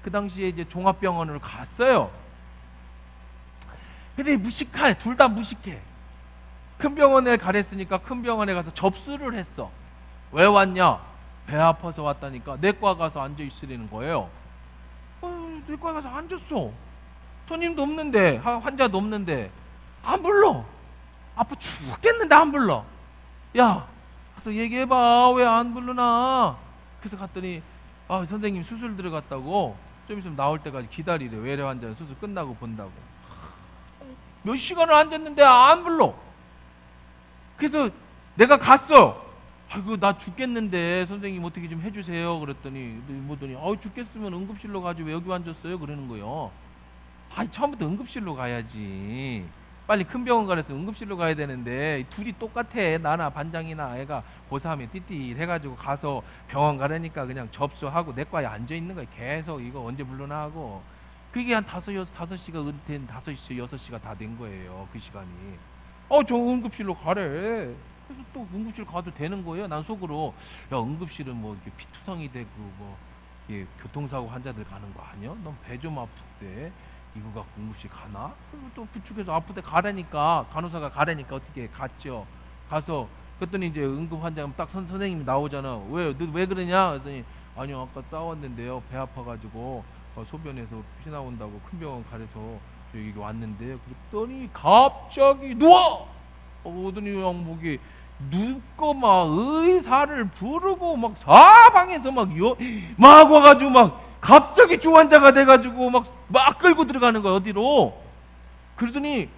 그 당시에 이제 종합병원으로 갔어요. 근데 무식해. 둘 다 무식해. 큰 병원에 가랬으니까 큰 병원에 가서 접수를 했어. 왜 왔냐? 배 아파서 왔다니까 내과 가서 앉아 있으라는 거예요. 내과 가서 앉았어. 손님도 없는데 환자도 없는데 안 불러. 아파 죽겠는데 안 불러. 야, 가서 얘기해봐. 왜 안 부르나? 그래서 갔더니 선생님 수술 들어갔다고 좀 있으면 나올 때까지 기다리래. 외래 환자는 수술 끝나고 본다고. 몇 시간을 앉았는데 안 불러. 그래서 내가 갔어. 아이고 나 죽겠는데 선생님 어떻게 좀 해주세요. 그랬더니 뭐더니 죽겠으면 응급실로 가지 왜 여기 앉았어요? 그러는 거예요. 처음부터 응급실로 가야지. 빨리 큰 병원 가래서 응급실로 가야 되는데 둘이 똑같아. 나나 반장이나 애가 고3에 띠띠 해가지고 가서 병원 가라니까 그냥 접수하고 내과에 앉아있는 거야. 계속 이거 언제 불러나 하고. 그게 한 5시가 은퇴는 5시 6시가 다 된 거예요. 그 시간이. 저 응급실로 가래. 그래서 또 응급실 가도 되는 거예요. 난 속으로 야 응급실은 뭐 이렇게 피투성이 되고 뭐 교통사고 환자들 가는 거 아니야? 넌 배 좀 아플 때 이거 갖고 응급실 가나? 그리고 또 부축해서 아플 때 가라니까 간호사가 가라니까 어떻게 갔죠. 가서 그랬더니 이제 응급 환자면 딱 선생님이 나오잖아. 너 왜 그러냐? 그랬더니 아니요 아까 싸웠는데요 배 아파가지고 소변에서 피 나온다고 큰 병원 가래서 여기 왔는데 그랬더니 갑자기 누워! 오더니 양복이 눕고 막 의사를 부르고 막 사방에서 막 와가지고 막 갑자기 중환자가 돼가지고 막 끌고 들어가는 거야 어디로. 그러더니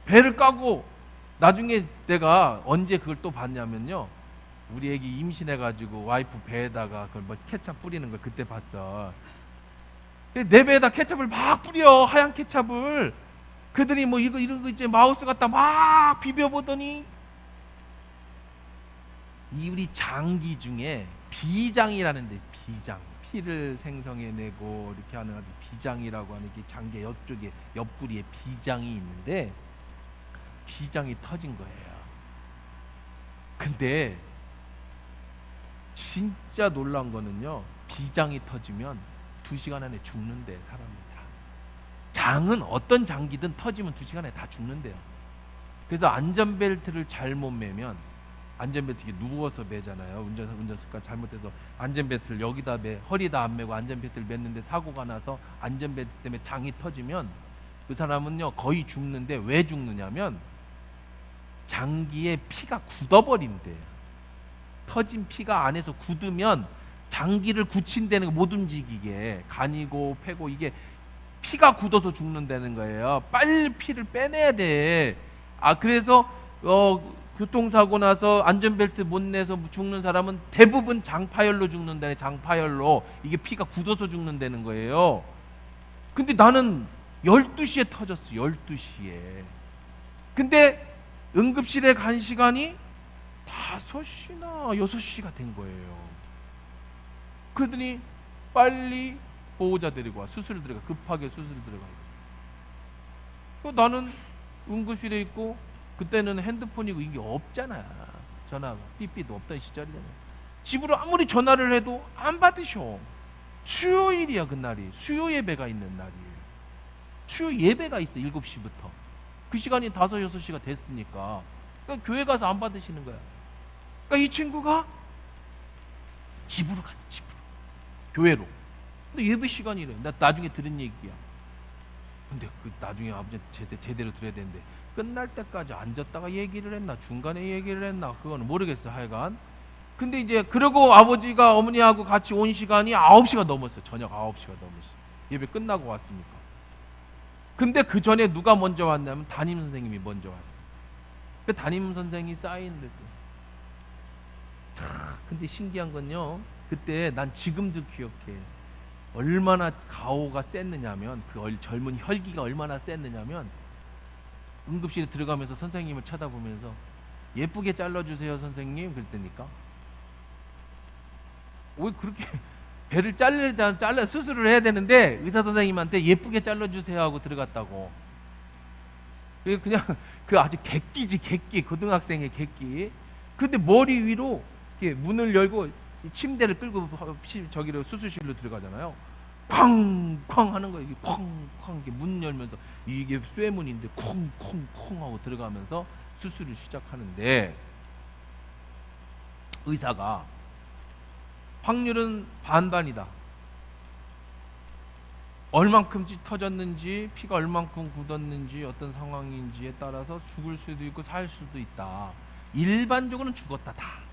배를 까고 나중에 내가 언제 그걸 또 봤냐면요. 우리 애기 임신해가지고 와이프 배에다가 그걸 뭐 케찹 뿌리는 걸 그때 봤어. 내 배에다 케찹을 막 뿌려. 하얀 케찹을. 그러더니 뭐 이런 거 이제 마우스 갖다 막 비벼보더니 이 우리 장기 중에 비장이라는 데, 비장, 피를 생성해내고 이렇게 하는 비장이라고 하는 게 장기 옆쪽에 옆구리에 비장이 있는데 비장이 터진 거예요. 근데 진짜 놀라운 거는요, 비장이 터지면 2시간 안에 죽는데 사람이다. 장은 어떤 장기든 터지면 2시간 안에 다 죽는데요. 그래서 안전벨트를 잘못 매면, 안전벨트 이렇게 누워서 매잖아요. 운전습관 잘못해서 안전벨트를 여기다 매, 허리다 안 매고 안전벨트를 맸는데 사고가 나서 안전벨트 때문에 장이 터지면 그 사람은요 거의 죽는데, 왜 죽느냐면 장기에 피가 굳어버린대요. 터진 피가 안에서 굳으면 장기를 굳힌다는 거, 못 움직이게, 간이고 폐고 이게 피가 굳어서 죽는다는 거예요. 빨리 피를 빼내야 돼. 그래서 교통사고 나서 안전벨트 못 내서 죽는 사람은 대부분 장파열로 죽는다네. 장파열로. 이게 피가 굳어서 죽는다는 거예요. 근데 나는 12시에 터졌어. 12시에. 근데 응급실에 간 시간이 5시나 6시가 된 거예요. 그러더니 빨리 보호자 데리고 와. 수술 들어가. 급하게 수술 들어가. 나는 응급실에 있고, 그때는 핸드폰이고 이게 없잖아. 전화가 삐삐도 없던 시절이잖아. 집으로 아무리 전화를 해도 안 받으셔. 수요일이야 그날이. 수요 예배가 있는 날이에요. 수요 예배가 있어. 7시부터 그 시간이 5, 6시가 됐으니까. 그러니까 교회 가서 안 받으시는 거야. 그러니까 이 친구가 집으로 갔어. 집으로. 교회로. 근데 예배 시간이래. 나 나중에 들은 얘기야. 근데 그 나중에 아버지한테 제대로 들어야 되는데 끝날 때까지 앉았다가 얘기를 했나 중간에 얘기를 했나 그거는 모르겠어. 하여간 근데 이제 그러고 아버지가 어머니하고 같이 온 시간이 9시가 넘었어. 저녁 9시가 넘었어. 예배 끝나고 왔으니까. 근데 그 전에 누가 먼저 왔냐면 담임 선생님이 먼저 왔어. 그 담임 선생이 사인을 했어. 근데 신기한 건요, 그때 난 지금도 기억해. 얼마나 가오가 셌느냐면, 그 젊은 혈기가 얼마나 셌느냐면, 응급실에 들어가면서 선생님을 쳐다보면서 예쁘게 잘라주세요 선생님 그랬다니까. 왜 그렇게 배를 잘라 수술을 해야 되는데 의사 선생님한테 예쁘게 잘라주세요 하고 들어갔다고. 그냥 그 아주 객기지, 객기. 고등학생의 객기. 근데 머리 위로 이렇게 문을 열고 침대를 끌고 저기로 수술실로 들어가잖아요. 쾅쾅 하는 거예요. 쾅쾅 이렇게 문 열면서, 이게 쇠문인데 쿵쿵쿵 하고 들어가면서 수술을 시작하는데, 의사가 확률은 반반이다. 얼만큼 터졌는지, 피가 얼만큼 굳었는지, 어떤 상황인지에 따라서 죽을 수도 있고 살 수도 있다. 일반적으로는 죽었다. 다.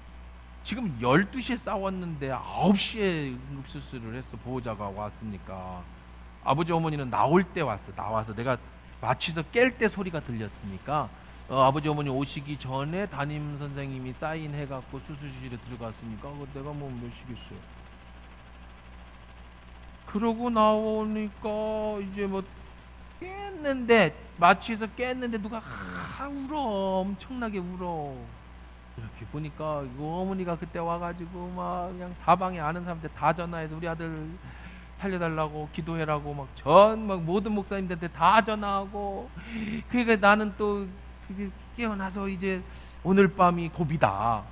지금 12시에 싸웠는데 9시에 응급수술을 했어. 보호자가 왔으니까. 아버지 어머니는 나올 때 왔어. 나와서 내가 마취해서 깰 때 소리가 들렸으니까 아버지 어머니 오시기 전에 담임 선생님이 사인해갖고 수술실에 들어갔으니까 내가 뭐 몇 시겠어요. 그러고 나오니까 이제 뭐 깼는데, 마취해서 깼는데 누가 울어. 엄청나게 울어. 이렇게 보니까 어머니가 그때 와가지고 막 그냥 사방에 아는 사람들 다 전화해서 우리 아들 살려달라고 기도해라고 막 모든 목사님들한테 다 전화하고. 그러니까 나는 또 깨어나서 이제 오늘 밤이 고비다.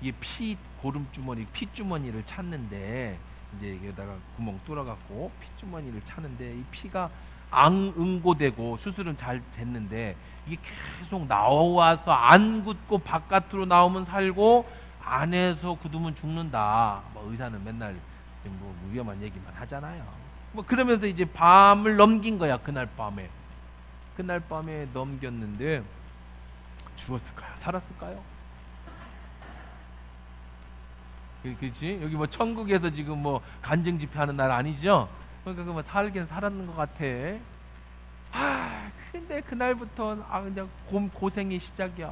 이게 고름주머니, 피주머니를 찾는데, 이제 여기다가 구멍 뚫어갖고 피주머니를 찾는데, 이 피가 응고되고 수술은 잘 됐는데 이게 계속 나와서 안 굳고 바깥으로 나오면 살고 안에서 굳으면 죽는다. 의사는 맨날 뭐 위험한 얘기만 하잖아요. 그러면서 이제 밤을 넘긴 거야. 그날 밤에 넘겼는데 죽었을까요? 살았을까요? 그렇지? 여기 뭐 천국에서 지금 뭐 간증 집회하는 날 아니죠? 그러니까 뭐 살긴 살았는 것 같아. 근데 그날부터 그냥 고생이 시작이야.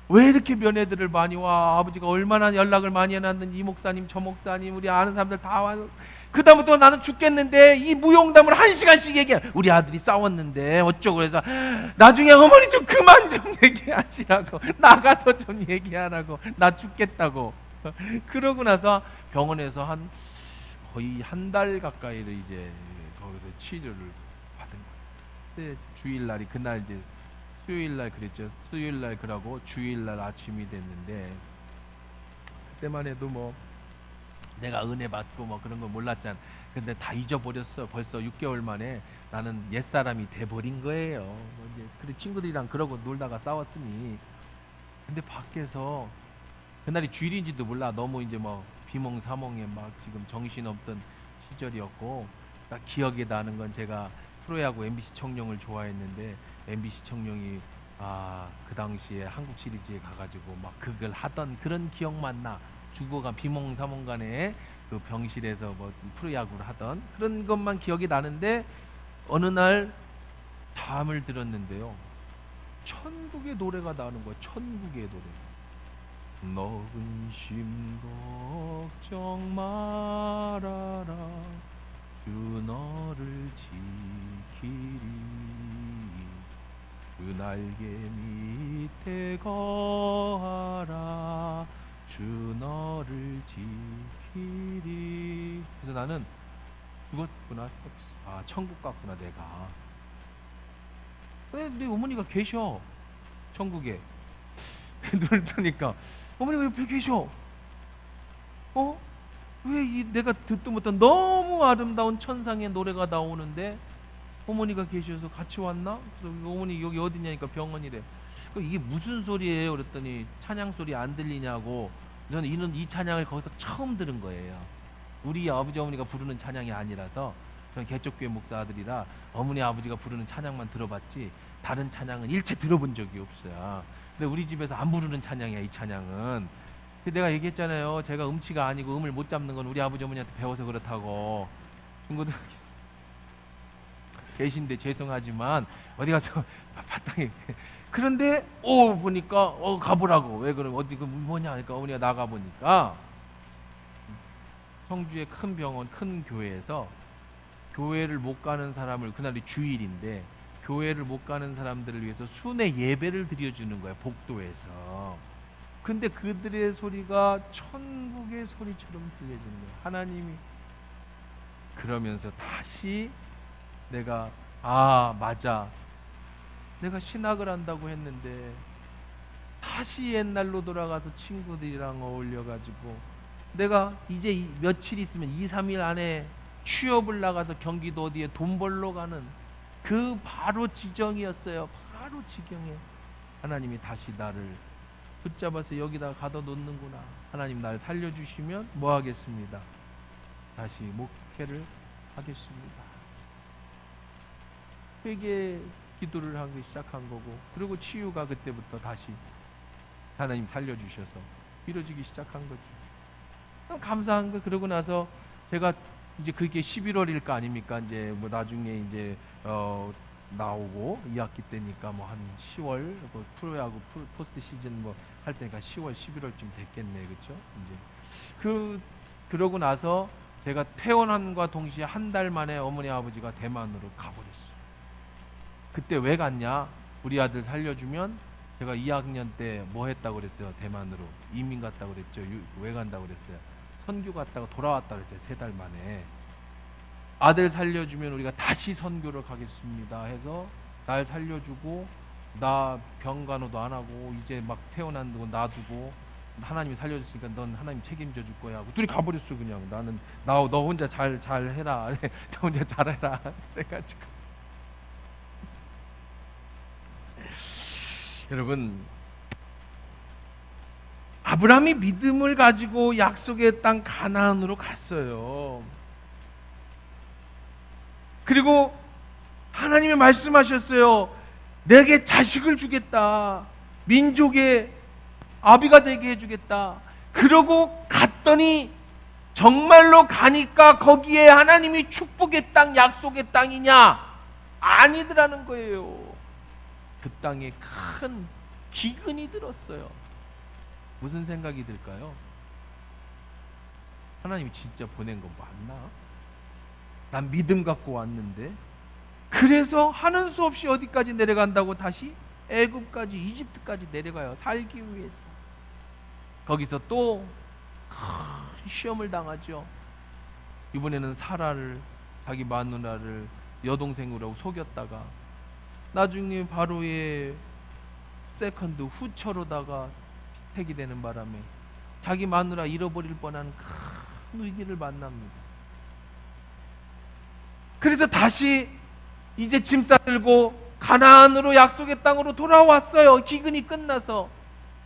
왜 이렇게 면회들을 많이 와? 아버지가 얼마나 연락을 많이 해놨는지, 이 목사님 저 목사님 우리 아는 사람들 다 와요. 그 다음부터 나는 죽겠는데 이 무용담을 1시간씩 얘기해. 우리 아들이 싸웠는데 어쩌고. 그래서 나중에 어머니 좀 그만 좀 얘기하시라고, 나가서 좀 얘기하라고, 나 죽겠다고. 그러고 나서 병원에서 거의 한 달 가까이를 이제 거기서 치료를 받은 거예요. 주일날이 그날 이제 수요일날 그랬죠. 수요일날 그러고 주일날 아침이 됐는데, 그때만 해도 뭐 내가 은혜 받고 뭐 그런 거 몰랐잖아. 근데 다 잊어버렸어. 벌써 6개월 만에 나는 옛사람이 돼버린 거예요. 이제 그래 친구들이랑 그러고 놀다가 싸웠으니. 근데 밖에서 그날이 주일인지도 몰라. 너무 이제 뭐 비몽사몽에 막 지금 정신없던 시절이었고, 딱 기억에 나는 건 제가 프로야구 MBC 청룡을 좋아했는데, MBC 청룡이 그 당시에 한국 시리즈에 가가지고 막 그걸 하던 그런 기억만 나. 죽어간 비몽사몽간에 그 병실에서 뭐 프로야구를 하던 그런 것만 기억이 나는데, 어느 날 잠을 들었는데요, 천국의 노래가 나오는 거야. 천국의 노래. 너근심 걱정 말아라, 주 너를 지키리, 그 날개 밑에 거하라, 주 너를 지키리. 그래서 나는 죽었구나, 천국 갔구나 내가. 왜 내 어머니가 계셔 천국에. 눈을 뜨니까 어머니가 옆에 계셔. 왜 내가 듣도 못한 너무 아름다운 천상의 노래가 나오는데 어머니가 계셔서 같이 왔나? 그래서 어머니 여기 어디냐니까 병원이래. 이게 무슨 소리예요? 그랬더니 찬양 소리 안 들리냐고. 저는 이 찬양을 거기서 처음 들은 거예요. 우리 아버지 어머니가 부르는 찬양이 아니라서, 저는 개척교회 목사들이라 어머니 아버지가 부르는 찬양만 들어봤지 다른 찬양은 일체 들어본 적이 없어요. 근데 우리 집에서 안 부르는 찬양이야, 이 찬양은. 근데 내가 얘기했잖아요. 제가 음치가 아니고 음을 못 잡는 건 우리 아버지 어머니한테 배워서 그렇다고. 친구들 계신데 죄송하지만 어디 가서 바탕에. 그런데 보니까 가보라고. 왜 그러면 어디 뭐냐 하니까 어머니가 나가 보니까 성주의 큰 병원, 큰 교회에서 교회를 못 가는 사람을, 그날이 주일인데 교회를 못 가는 사람들을 위해서 순회 예배를 드려주는 거야, 복도에서. 근데 그들의 소리가 천국의 소리처럼 들려지는 거야, 하나님이. 그러면서 다시 내가 맞아, 내가 신학을 한다고 했는데 다시 옛날로 돌아가서 친구들이랑 어울려가지고 내가 이제 며칠 있으면 2, 3일 안에 취업을 나가서 경기도 어디에 돈 벌러 가는 그 바로 지경이었어요. 바로 지경에 하나님이 다시 나를 붙잡아서 여기다 가둬 놓는구나. 하나님 날 살려주시면 뭐 하겠습니다. 다시 목회를 하겠습니다. 회개 기도를 하기 시작한 거고, 그리고 치유가 그때부터 다시 하나님 살려주셔서 이루어지기 시작한 거죠. 감사한 거. 그러고 나서 제가 이제 그게 11월일까 아닙니까? 이제 뭐 나중에 이제 나오고 2학기 때니까 뭐 한 10월 뭐 프로야구 포스트 시즌 뭐 할 때니까 10월 11월쯤 됐겠네, 그렇죠? 이제 그러고 나서 제가 퇴원함과 동시에 한 달 만에 어머니 아버지가 대만으로 가버렸어요. 그때 왜 갔냐? 우리 아들 살려주면, 제가 2학년 때 뭐 했다고 그랬어요? 대만으로 이민 갔다고 그랬죠. 왜 간다고 그랬어요? 선교 갔다가 돌아왔다고 그랬죠. 3달 만에. 아들 살려주면 우리가 다시 선교를 가겠습니다 해서 날 살려주고, 나 병간호도 안 하고 이제 막 태어난 거 놔두고, 하나님이 살려줬으니까 넌 하나님 책임져 줄 거야 하고 둘이 가버렸어. 그냥 나는 너 혼자 잘 해라. 너 혼자 잘해라. 그래가지고 여러분, 아브라함이 믿음을 가지고 약속의 땅 가나안으로 갔어요. 그리고 하나님이 말씀하셨어요. 내게 자식을 주겠다. 민족의 아비가 되게 해주겠다. 그러고 갔더니 정말로 가니까 거기에 하나님이 축복의 땅, 약속의 땅이냐? 아니더라는 거예요. 그 땅에 큰 기근이 들었어요. 무슨 생각이 들까요? 하나님이 진짜 보낸 거 맞나? 난 믿음 갖고 왔는데. 그래서 하는 수 없이 어디까지 내려간다고? 다시 애굽까지, 이집트까지 내려가요. 살기 위해서. 거기서 또 큰 시험을 당하죠. 이번에는 사라를, 자기 마누라를 여동생으로 속였다가 나중에 바로의 세컨드 후처로다가 피택이 되는 바람에 자기 마누라 잃어버릴 뻔한 큰 위기를 만납니다. 그래서 다시 이제 짐 싸들고 가나안으로, 약속의 땅으로 돌아왔어요. 기근이 끝나서.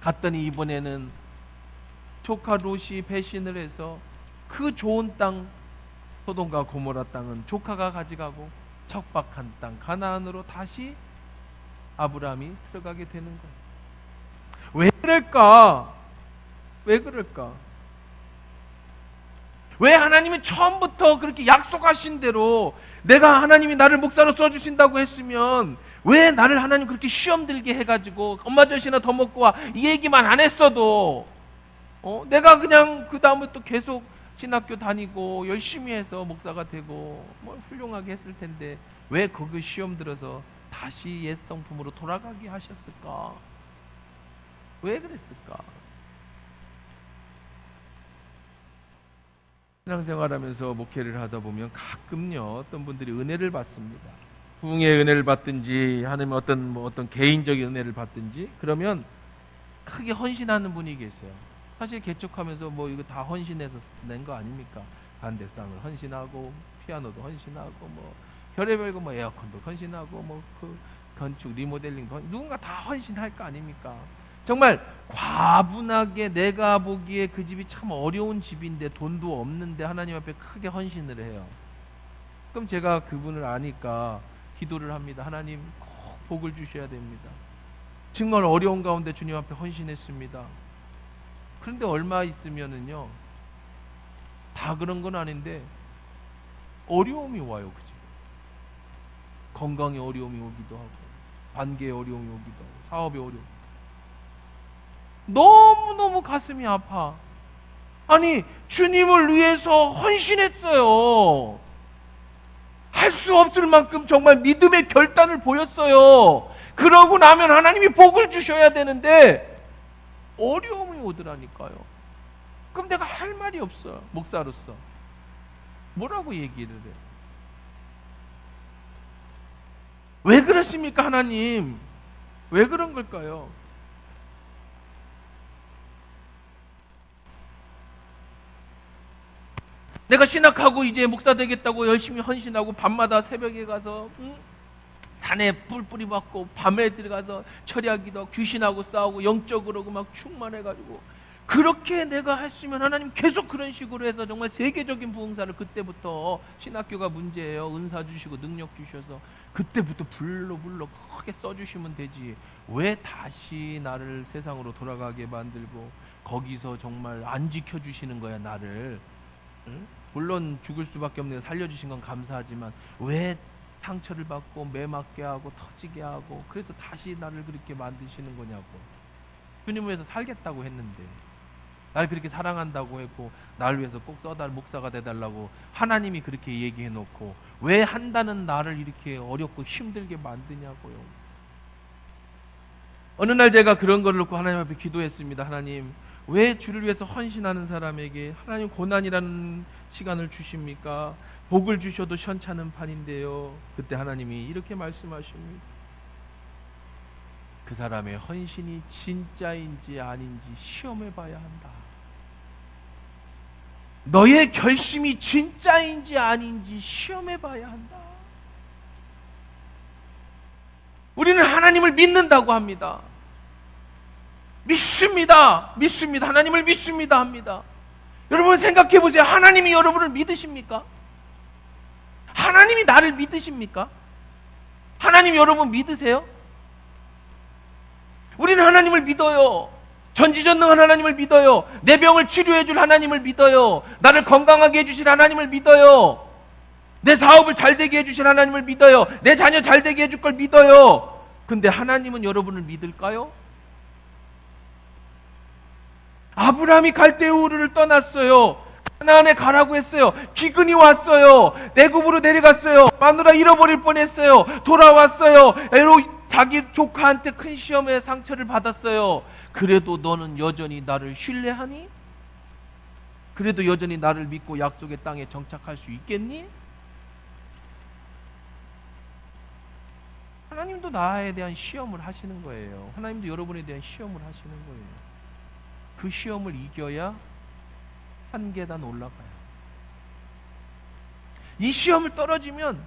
갔더니 이번에는 조카 롯이 배신을 해서 그 좋은 땅, 소돔과 고모라 땅은 조카가 가져가고 척박한 땅 가나안으로 다시 아브라함이 들어가게 되는 거예요. 왜 그럴까? 왜 그럴까? 왜 하나님은 처음부터 그렇게 약속하신 대로, 내가 하나님이 나를 목사로 써주신다고 했으면 왜 나를 하나님 그렇게 시험 들게 해가지고 엄마 젖이나 더 먹고 와, 이 얘기만 안 했어도 내가 그냥 그 다음부터 계속 신학교 다니고 열심히 해서 목사가 되고 뭐 훌륭하게 했을 텐데 왜 거기 시험 들어서 다시 옛 성품으로 돌아가게 하셨을까? 왜 그랬을까? 신앙생활하면서 목회를 하다 보면 가끔요, 어떤 분들이 은혜를 받습니다. 부흥의 은혜를 받든지 하나님 어떤 개인적인 은혜를 받든지, 그러면 크게 헌신하는 분이 계세요. 사실 개척하면서 뭐 이거 다 헌신해서 낸 거 아닙니까? 반대상을 헌신하고 피아노도 헌신하고 뭐 별의별 거, 뭐 에어컨도 헌신하고 뭐 그 건축 리모델링도 누군가 다 헌신할 거 아닙니까? 정말 과분하게 내가 보기에 그 집이 참 어려운 집인데 돈도 없는데 하나님 앞에 크게 헌신을 해요. 그럼 제가 그분을 아니까 기도를 합니다. 하나님 꼭 복을 주셔야 됩니다. 정말 어려운 가운데 주님 앞에 헌신했습니다. 그런데 얼마 있으면은요, 다 그런 건 아닌데 어려움이 와요. 그죠? 건강에 어려움이 오기도 하고, 관계에 어려움이 오기도 하고, 사업에 어려움. 너무너무 가슴이 아파. 아니, 주님을 위해서 헌신했어요. 할 수 없을 만큼 정말 믿음의 결단을 보였어요. 그러고 나면 하나님이 복을 주셔야 되는데 어려움이 오더라니까요. 그럼 내가 할 말이 없어요. 목사로서 뭐라고 얘기를 해요? 왜 그러십니까? 하나님 왜 그런 걸까요? 내가 신학하고 이제 목사 되겠다고 열심히 헌신하고 밤마다 새벽에 가서 산에 뿔뿔이 받고 밤에 들어가서 철야기도 귀신하고 싸우고 영적으로 막 충만해가지고 그렇게 내가 했으면 하나님 계속 그런 식으로 해서 정말 세계적인 부흥사를, 그때부터 신학교가 문제예요. 은사 주시고 능력 주셔서 그때부터 불러 크게 써주시면 되지. 왜 다시 나를 세상으로 돌아가게 만들고 거기서 정말 안 지켜주시는 거야 나를? 응? 물론 죽을 수밖에 없는 살려주신 건 감사하지만 왜 상처를 받고 매 맞게 하고 터지게 하고 그래서 다시 나를 그렇게 만드시는 거냐고. 주님을 위해서 살겠다고 했는데, 날 그렇게 사랑한다고 했고 날 위해서 꼭 목사가 돼달라고 하나님이 그렇게 얘기해 놓고 왜 한다는 나를 이렇게 어렵고 힘들게 만드냐고요. 어느 날 제가 그런 걸 놓고 하나님 앞에 기도했습니다. 하나님, 왜 주를 위해서 헌신하는 사람에게 하나님 고난이라는 시간을 주십니까? 복을 주셔도 시원찮은 판인데요. 그때 하나님이 이렇게 말씀하십니다. 그 사람의 헌신이 진짜인지 아닌지 시험해 봐야 한다. 너의 결심이 진짜인지 아닌지 시험해 봐야 한다. 우리는 하나님을 믿는다고 합니다. 믿습니다. 하나님을 믿습니다 합니다. 여러분 생각해 보세요. 하나님이 여러분을 믿으십니까? 하나님이 나를 믿으십니까? 하나님 여러분 믿으세요? 우리는 하나님을 믿어요. 전지전능한 하나님을 믿어요. 내 병을 치료해 줄 하나님을 믿어요. 나를 건강하게 해주실 하나님을 믿어요. 내 사업을 잘 되게 해주실 하나님을 믿어요. 내 자녀 잘 되게 해줄 걸 믿어요. 근데 하나님은 여러분을 믿을까요? 아브라함이 갈대 우르를 떠났어요. 가나안에 가라고 했어요. 기근이 왔어요. 내굽으로 내려갔어요. 마누라 잃어버릴 뻔했어요. 돌아왔어요. 애로 자기 조카한테 큰 시험에 상처를 받았어요. 그래도 너는 여전히 나를 신뢰하니? 그래도 여전히 나를 믿고 약속의 땅에 정착할 수 있겠니? 하나님도 나에 대한 시험을 하시는 거예요. 하나님도 여러분에 대한 시험을 하시는 거예요. 그 시험을 이겨야 한 계단 올라가요. 이 시험을 떨어지면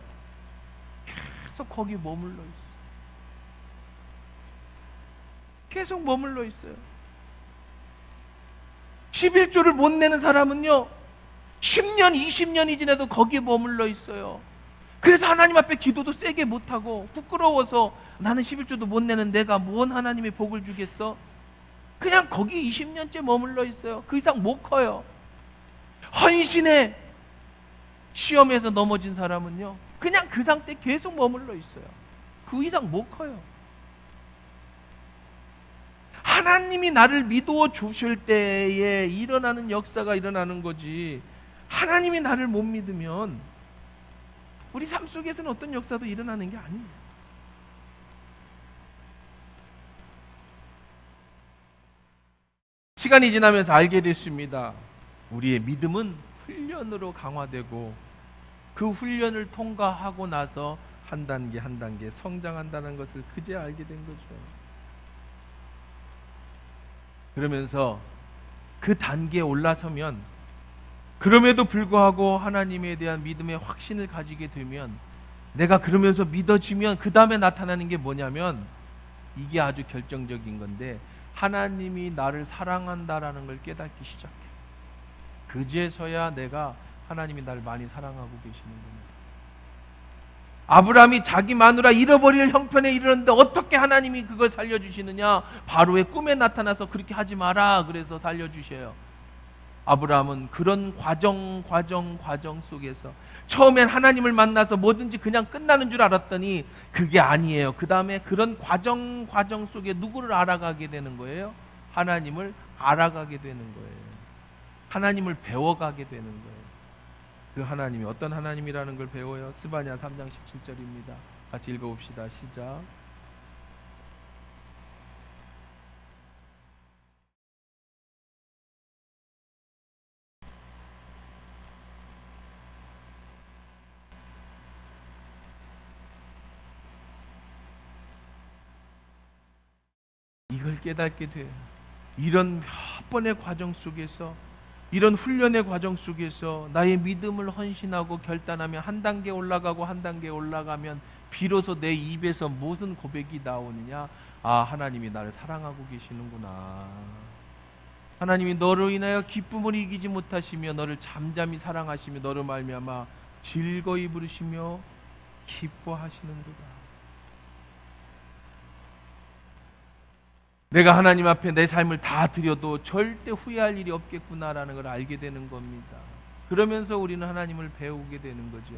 계속 거기 머물러 있어요. 계속 머물러 있어요. 11조를 못 내는 사람은요 10년 20년이 지나도 거기에 머물러 있어요. 그래서 하나님 앞에 기도도 세게 못하고 부끄러워서 나는 11조도 못 내는 내가 뭔 하나님의 복을 주겠어? 그냥 거기 20년째 머물러 있어요. 그 이상 못 커요. 헌신의 시험에서 넘어진 사람은요 그냥 그 상태 계속 머물러 있어요. 그 이상 못 커요. 하나님이 나를 믿어 주실 때에 일어나는 역사가 일어나는 거지, 하나님이 나를 못 믿으면 우리 삶 속에서는 어떤 역사도 일어나는 게 아니에요. 시간이 지나면서 알게 됐습니다. 우리의 믿음은 훈련으로 강화되고 그 훈련을 통과하고 나서 한 단계 한 단계 성장한다는 것을 그제 알게 된 거죠. 그러면서 그 단계에 올라서면, 그럼에도 불구하고 하나님에 대한 믿음의 확신을 가지게 되면, 내가 그러면서 믿어지면 그 다음에 나타나는 게 뭐냐면, 이게 아주 결정적인 건데, 하나님이 나를 사랑한다라는 걸 깨닫기 시작해. 그제서야 내가 하나님이 나를 많이 사랑하고 계시는구나. 아브라함이 자기 마누라 잃어버릴 형편에 이르렀는데 어떻게 하나님이 그걸 살려주시느냐? 바로의 꿈에 나타나서 그렇게 하지 마라 그래서 살려주셔요. 아브라함은 그런 과정 속에서 처음엔 하나님을 만나서 뭐든지 그냥 끝나는 줄 알았더니 그게 아니에요. 그 다음에 그런 과정 속에 누구를 알아가게 되는 거예요? 하나님을 알아가게 되는 거예요. 하나님을 배워가게 되는 거예요. 그 하나님이 어떤 하나님이라는 걸 배워요. 스바냐 3장 17절입니다. 같이 읽어봅시다. 시작. 이걸 깨닫게 돼요. 이런 몇 번의 과정 속에서, 이런 훈련의 과정 속에서 나의 믿음을 헌신하고 결단하면 한 단계 올라가고 한 단계 올라가면 비로소 내 입에서 무슨 고백이 나오느냐? 아, 하나님이 나를 사랑하고 계시는구나. 하나님이 너로 인하여 기쁨을 이기지 못하시며 너를 잠잠히 사랑하시며 너로 말미암아 즐거이 부르시며 기뻐하시는도다. 내가 하나님 앞에 내 삶을 다 드려도 절대 후회할 일이 없겠구나라는 걸 알게 되는 겁니다. 그러면서 우리는 하나님을 배우게 되는 거죠.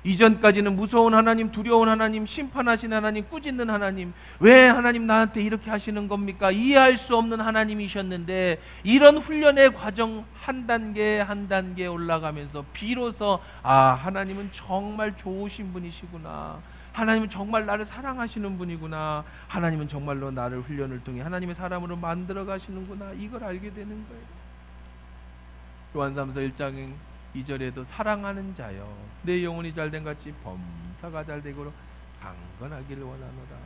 이전까지는 무서운 하나님, 두려운 하나님, 심판하신 하나님, 꾸짖는 하나님, 왜 하나님 나한테 이렇게 하시는 겁니까? 이해할 수 없는 하나님이셨는데, 이런 훈련의 과정 한 단계 한 단계 올라가면서 비로소 아, 하나님은 정말 좋으신 분이시구나, 하나님은 정말 나를 사랑하시는 분이구나, 하나님은 정말로 나를 훈련을 통해 하나님의 사람으로 만들어 가시는구나, 이걸 알게 되는 거예요. 요한삼서 1장 2절에도 사랑하는 자여 내 영혼이 잘된 같이 범사가 잘되고 강건하기를 원하노라.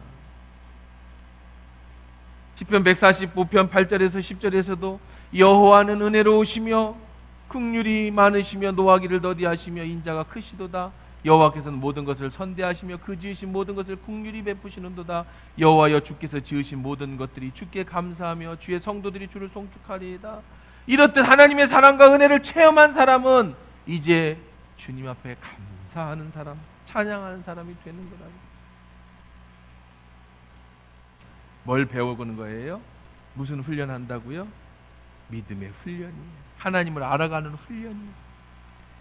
시편 145편 8절에서 10절에서도 여호와는 은혜로우시며 긍휼이 많으시며 노하기를 더디하시며 인자가 크시도다. 여호와께서는 모든 것을 선대하시며 그 지으신 모든 것을 긍휼히 베푸시는도다. 여호와여 주께서 지으신 모든 것들이 주께 감사하며 주의 성도들이 주를 송축하리이다. 이렇듯 하나님의 사랑과 은혜를 체험한 사람은 이제 주님 앞에 감사하는 사람, 찬양하는 사람이 되는 거라고. 뭘 배워보는 거예요? 무슨 훈련한다고요? 믿음의 훈련이에요. 하나님을 알아가는 훈련이에요.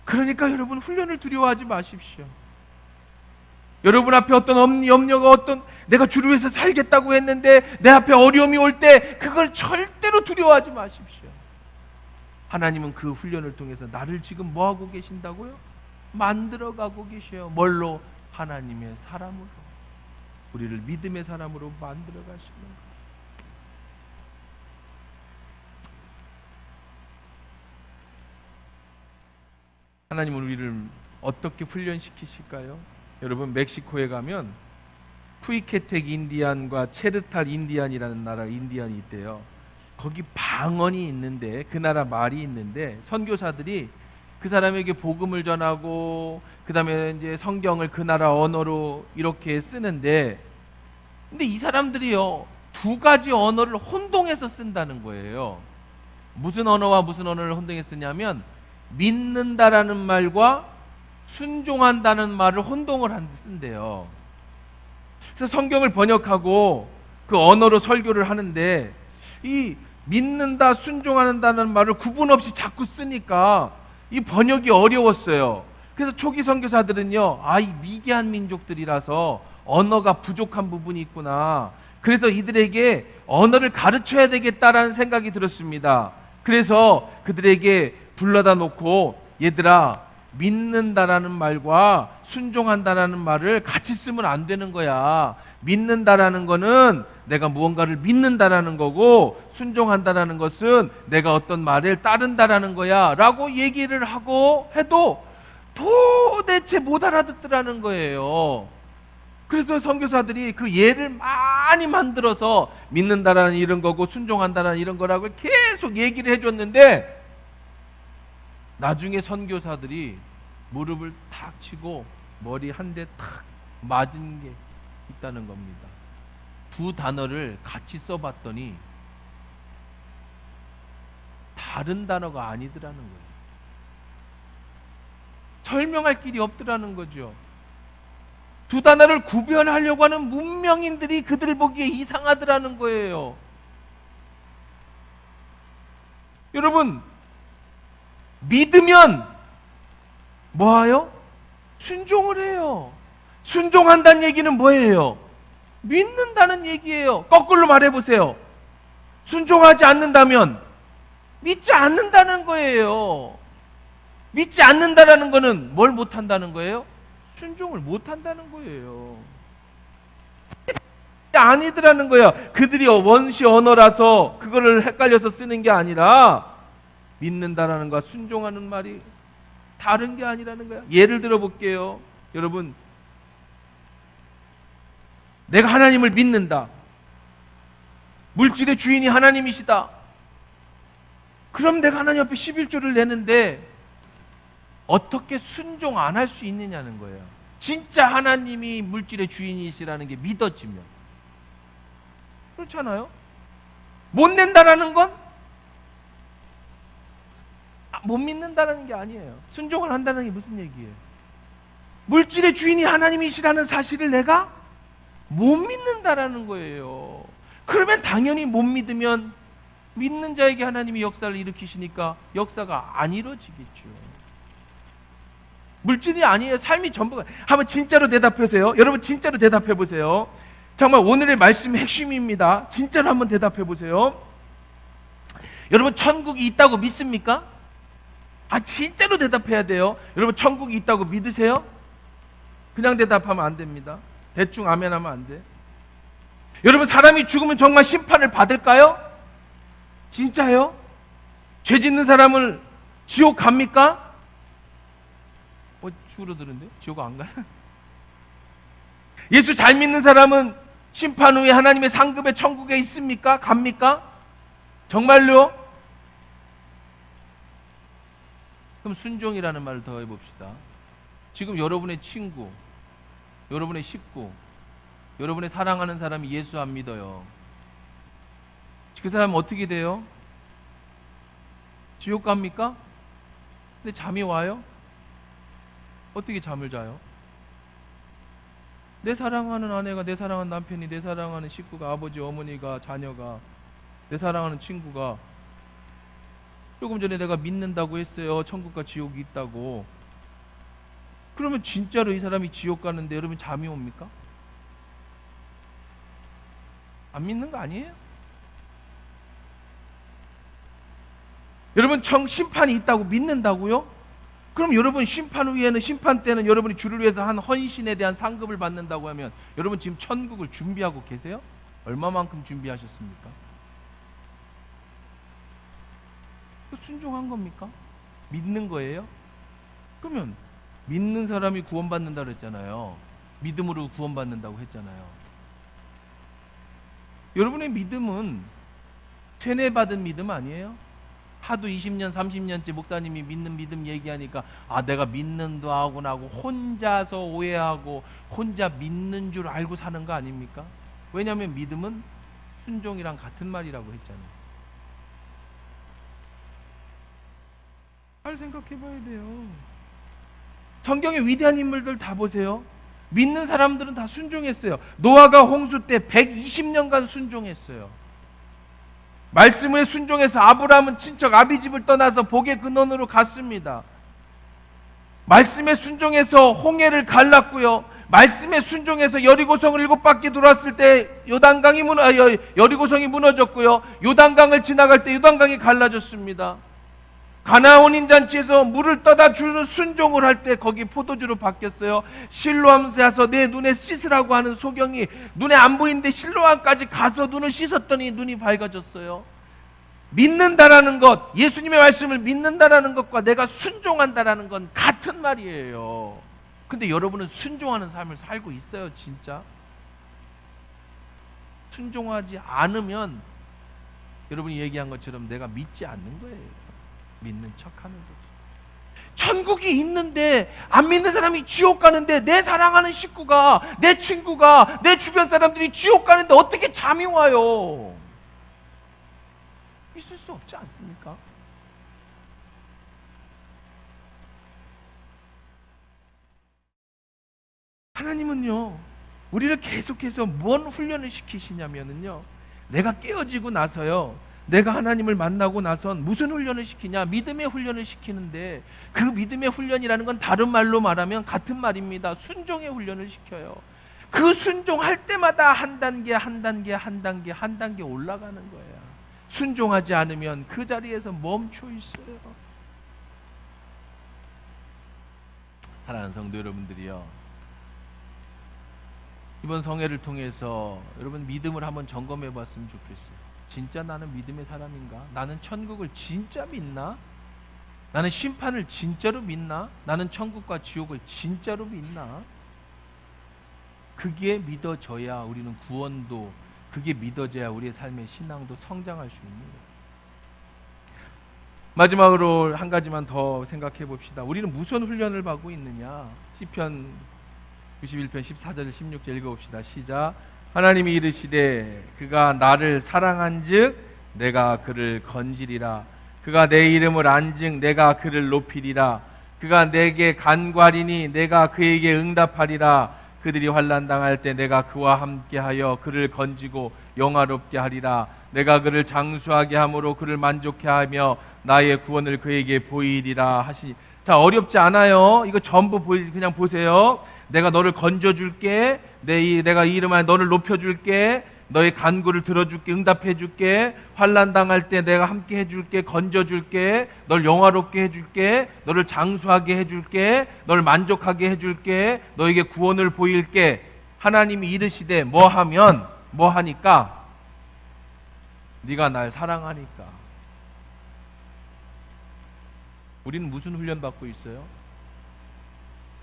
그러니까 여러분, 훈련을 두려워하지 마십시오. 여러분 앞에 어떤 염려가, 어떤 내가 주를 위해서 살겠다고 했는데 내 앞에 어려움이 올 때 그걸 절대로 두려워하지 마십시오. 하나님은 그 훈련을 통해서 나를 지금 뭐 하고 계신다고요? 만들어 가고 계셔요. 뭘로? 하나님의 사람으로. 우리를 믿음의 사람으로 만들어 가시는 거예요. 하나님은 우리를 어떻게 훈련시키실까요? 여러분, 멕시코에 가면 푸이케텍 인디안과 체르탈 인디안이라는 나라 인디안이 있대요. 거기 방언이 있는데, 그 나라 말이 있는데, 선교사들이 그 사람에게 복음을 전하고 그 다음에 이제 성경을 그 나라 언어로 이렇게 쓰는데, 근데 이 사람들이요, 두 가지 언어를 혼동해서 쓴다는 거예요. 무슨 언어와 무슨 언어를 혼동해서 쓰냐면, 믿는다라는 말과 순종한다는 말을 혼동을 쓴대요. 그래서 성경을 번역하고 그 언어로 설교를 하는데, 이 믿는다, 순종한다는 말을 구분 없이 자꾸 쓰니까 이 번역이 어려웠어요. 그래서 초기 선교사들은요, 이 미개한 민족들이라서 언어가 부족한 부분이 있구나, 그래서 이들에게 언어를 가르쳐야 되겠다라는 생각이 들었습니다. 그래서 그들에게 불러다 놓고, 얘들아, 믿는다라는 말과 순종한다라는 말을 같이 쓰면 안 되는 거야. 믿는다라는 거는 내가 무언가를 믿는다라는 거고, 순종한다라는 것은 내가 어떤 말을 따른다라는 거야 라고 얘기를 하고 해도 도대체 못 알아듣더라는 거예요. 그래서 선교사들이 그 예를 많이 만들어서 믿는다라는 이런 거고 순종한다라는 이런 거라고 계속 얘기를 해줬는데, 나중에 선교사들이 무릎을 탁 치고 머리 한 대 탁 맞은 게 있다는 겁니다. 두 단어를 같이 써봤더니 다른 단어가 아니더라는 거예요. 설명할 길이 없더라는 거죠. 두 단어를 구별하려고 하는 문명인들이 그들 보기에 이상하더라는 거예요. 여러분, 믿으면 뭐해요? 순종을 해요. 순종한다는 얘기는 뭐예요? 믿는다는 얘기예요. 거꾸로 말해보세요. 순종하지 않는다면 믿지 않는다는 거예요. 믿지 않는다라는 거는 뭘 못한다는 거예요? 순종을 못한다는 거예요. 아니더라는 거예요. 그들이 원시 언어라서 그거를 헷갈려서 쓰는 게 아니라, 믿는다라는 것과 순종하는 말이 다른 게 아니라는 거야. 예를 들어 볼게요. 여러분, 내가 하나님을 믿는다. 물질의 주인이 하나님이시다. 그럼 내가 하나님 앞에 11조를 내는데 어떻게 순종 안 할 수 있느냐는 거예요. 진짜 하나님이 물질의 주인이시라는 게 믿어지면. 그렇잖아요? 못 낸다라는 건 못 믿는다는 게 아니에요. 순종을 한다는 게 무슨 얘기예요? 물질의 주인이 하나님이시라는 사실을 내가 못 믿는다라는 거예요. 그러면 당연히 못 믿으면 믿는 자에게 하나님이 역사를 일으키시니까 역사가 안 이루어지겠죠. 물질이 아니에요. 삶이 전부가. 한번 진짜로 대답하세요. 여러분, 진짜로 대답해 보세요. 정말 오늘의 말씀의 핵심입니다. 진짜로 한번 대답해 보세요. 여러분, 천국이 있다고 믿습니까? 진짜로 대답해야 돼요. 여러분, 천국이 있다고 믿으세요? 그냥 대답하면 안 됩니다. 대충 아멘 하면 안 돼. 여러분, 사람이 죽으면 정말 심판을 받을까요? 진짜요? 죄 짓는 사람을 지옥 갑니까? 줄어드는데? 지옥 안 가나? 예수 잘 믿는 사람은 심판 후에 하나님의 상급의 천국에 있습니까? 갑니까? 정말로? 그럼 순종이라는 말을 더 해봅시다. 지금 여러분의 친구, 여러분의 식구, 여러분의 사랑하는 사람이 예수 안 믿어요. 그 사람은 어떻게 돼요? 지옥 갑니까? 근데 잠이 와요? 어떻게 잠을 자요? 내 사랑하는 아내가, 내 사랑하는 남편이, 내 사랑하는 식구가, 아버지, 어머니가, 자녀가, 내 사랑하는 친구가 조금 전에 내가 믿는다고 했어요. 천국과 지옥이 있다고. 그러면 진짜로 이 사람이 지옥 가는데 여러분 잠이 옵니까? 안 믿는 거 아니에요? 여러분 심판이 있다고 믿는다고요? 그럼 여러분 심판 후에는, 심판 때는 여러분이 주를 위해서 한 헌신에 대한 상급을 받는다고 하면 여러분 지금 천국을 준비하고 계세요? 얼마만큼 준비하셨습니까? 순종한 겁니까? 믿는 거예요? 그러면 믿는 사람이 구원받는다 그랬잖아요. 믿음으로 구원받는다고 했잖아요. 여러분의 믿음은 세뇌받은 믿음 아니에요? 하도 20년, 30년째 목사님이 믿는 믿음 얘기하니까 내가 믿는다 하고 나고 혼자서 오해하고 혼자 믿는 줄 알고 사는 거 아닙니까? 왜냐하면 믿음은 순종이랑 같은 말이라고 했잖아요. 잘 생각해 봐야 돼요. 성경의 위대한 인물들 다 보세요. 믿는 사람들은 다 순종했어요. 노아가 홍수 때 120년간 순종했어요. 말씀에 순종해서 아브라함은 친척 아비집을 떠나서 복의 근원으로 갔습니다. 말씀에 순종해서 홍해를 갈랐고요. 말씀에 순종해서 여리고성을 7바퀴 돌았을 때 여리고성이 무너졌고요. 요단강을 지나갈 때 요단강이 갈라졌습니다. 가나안 혼인잔치에서 물을 떠다 주는 순종을 할 때 거기 포도주로 바뀌었어요. 실로암에 가서 내 눈에 씻으라고 하는 소경이 눈에 안 보이는데 실로암까지 가서 눈을 씻었더니 눈이 밝아졌어요. 믿는다라는 것, 예수님의 말씀을 믿는다라는 것과 내가 순종한다라는 건 같은 말이에요. 근데 여러분은 순종하는 삶을 살고 있어요, 진짜? 순종하지 않으면 여러분이 얘기한 것처럼 내가 믿지 않는 거예요. 믿는 척하는 거죠. 천국이 있는데 안 믿는 사람이 지옥 가는데 내 사랑하는 식구가, 내 친구가, 내 주변 사람들이 지옥 가는데 어떻게 잠이 와요? 있을 수 없지 않습니까? 하나님은요, 우리를 계속해서 뭔 훈련을 시키시냐면요, 내가 깨어지고 나서요, 내가 하나님을 만나고 나선 무슨 훈련을 시키냐? 믿음의 훈련을 시키는데, 그 믿음의 훈련이라는 건 다른 말로 말하면 같은 말입니다. 순종의 훈련을 시켜요. 그 순종할 때마다 한 단계 올라가는 거예요. 순종하지 않으면 그 자리에서 멈춰 있어요. 사랑하는 성도 여러분들이요, 이번 성회를 통해서 여러분 믿음을 한번 점검해 봤으면 좋겠어요. 진짜 나는 믿음의 사람인가? 나는 천국을 진짜 믿나? 나는 심판을 진짜로 믿나? 나는 천국과 지옥을 진짜로 믿나? 그게 믿어져야 우리는 구원도, 그게 믿어져야 우리의 삶의 신앙도 성장할 수 있는 거예요. 마지막으로 한 가지만 더 생각해 봅시다. 우리는 무슨 훈련을 받고 있느냐? 시편 91편 14절 16절 읽어봅시다. 시작. 하나님이 이르시되 그가 나를 사랑한즉 내가 그를 건지리라. 그가 내 이름을 안즉 내가 그를 높이리라. 그가 내게 간구하리니 내가 그에게 응답하리라. 그들이 환난 당할 때 내가 그와 함께하여 그를 건지고 영화롭게 하리라. 내가 그를 장수하게 함으로 그를 만족해 하며 나의 구원을 그에게 보이리라 하시니. 자, 어렵지 않아요. 이거 전부 그냥 보세요. 내가 너를 건져줄게. 내가 이 이름 안에 너를 높여줄게. 너의 간구를 들어줄게. 응답해줄게. 환난 당할 때 내가 함께 해줄게. 건져줄게. 널 영화롭게 해줄게. 너를 장수하게 해줄게. 널 만족하게 해줄게. 너에게 구원을 보일게. 하나님이 이르시되 뭐 하면 뭐 하니까? 네가 날 사랑하니까. 우리는 무슨 훈련 받고 있어요?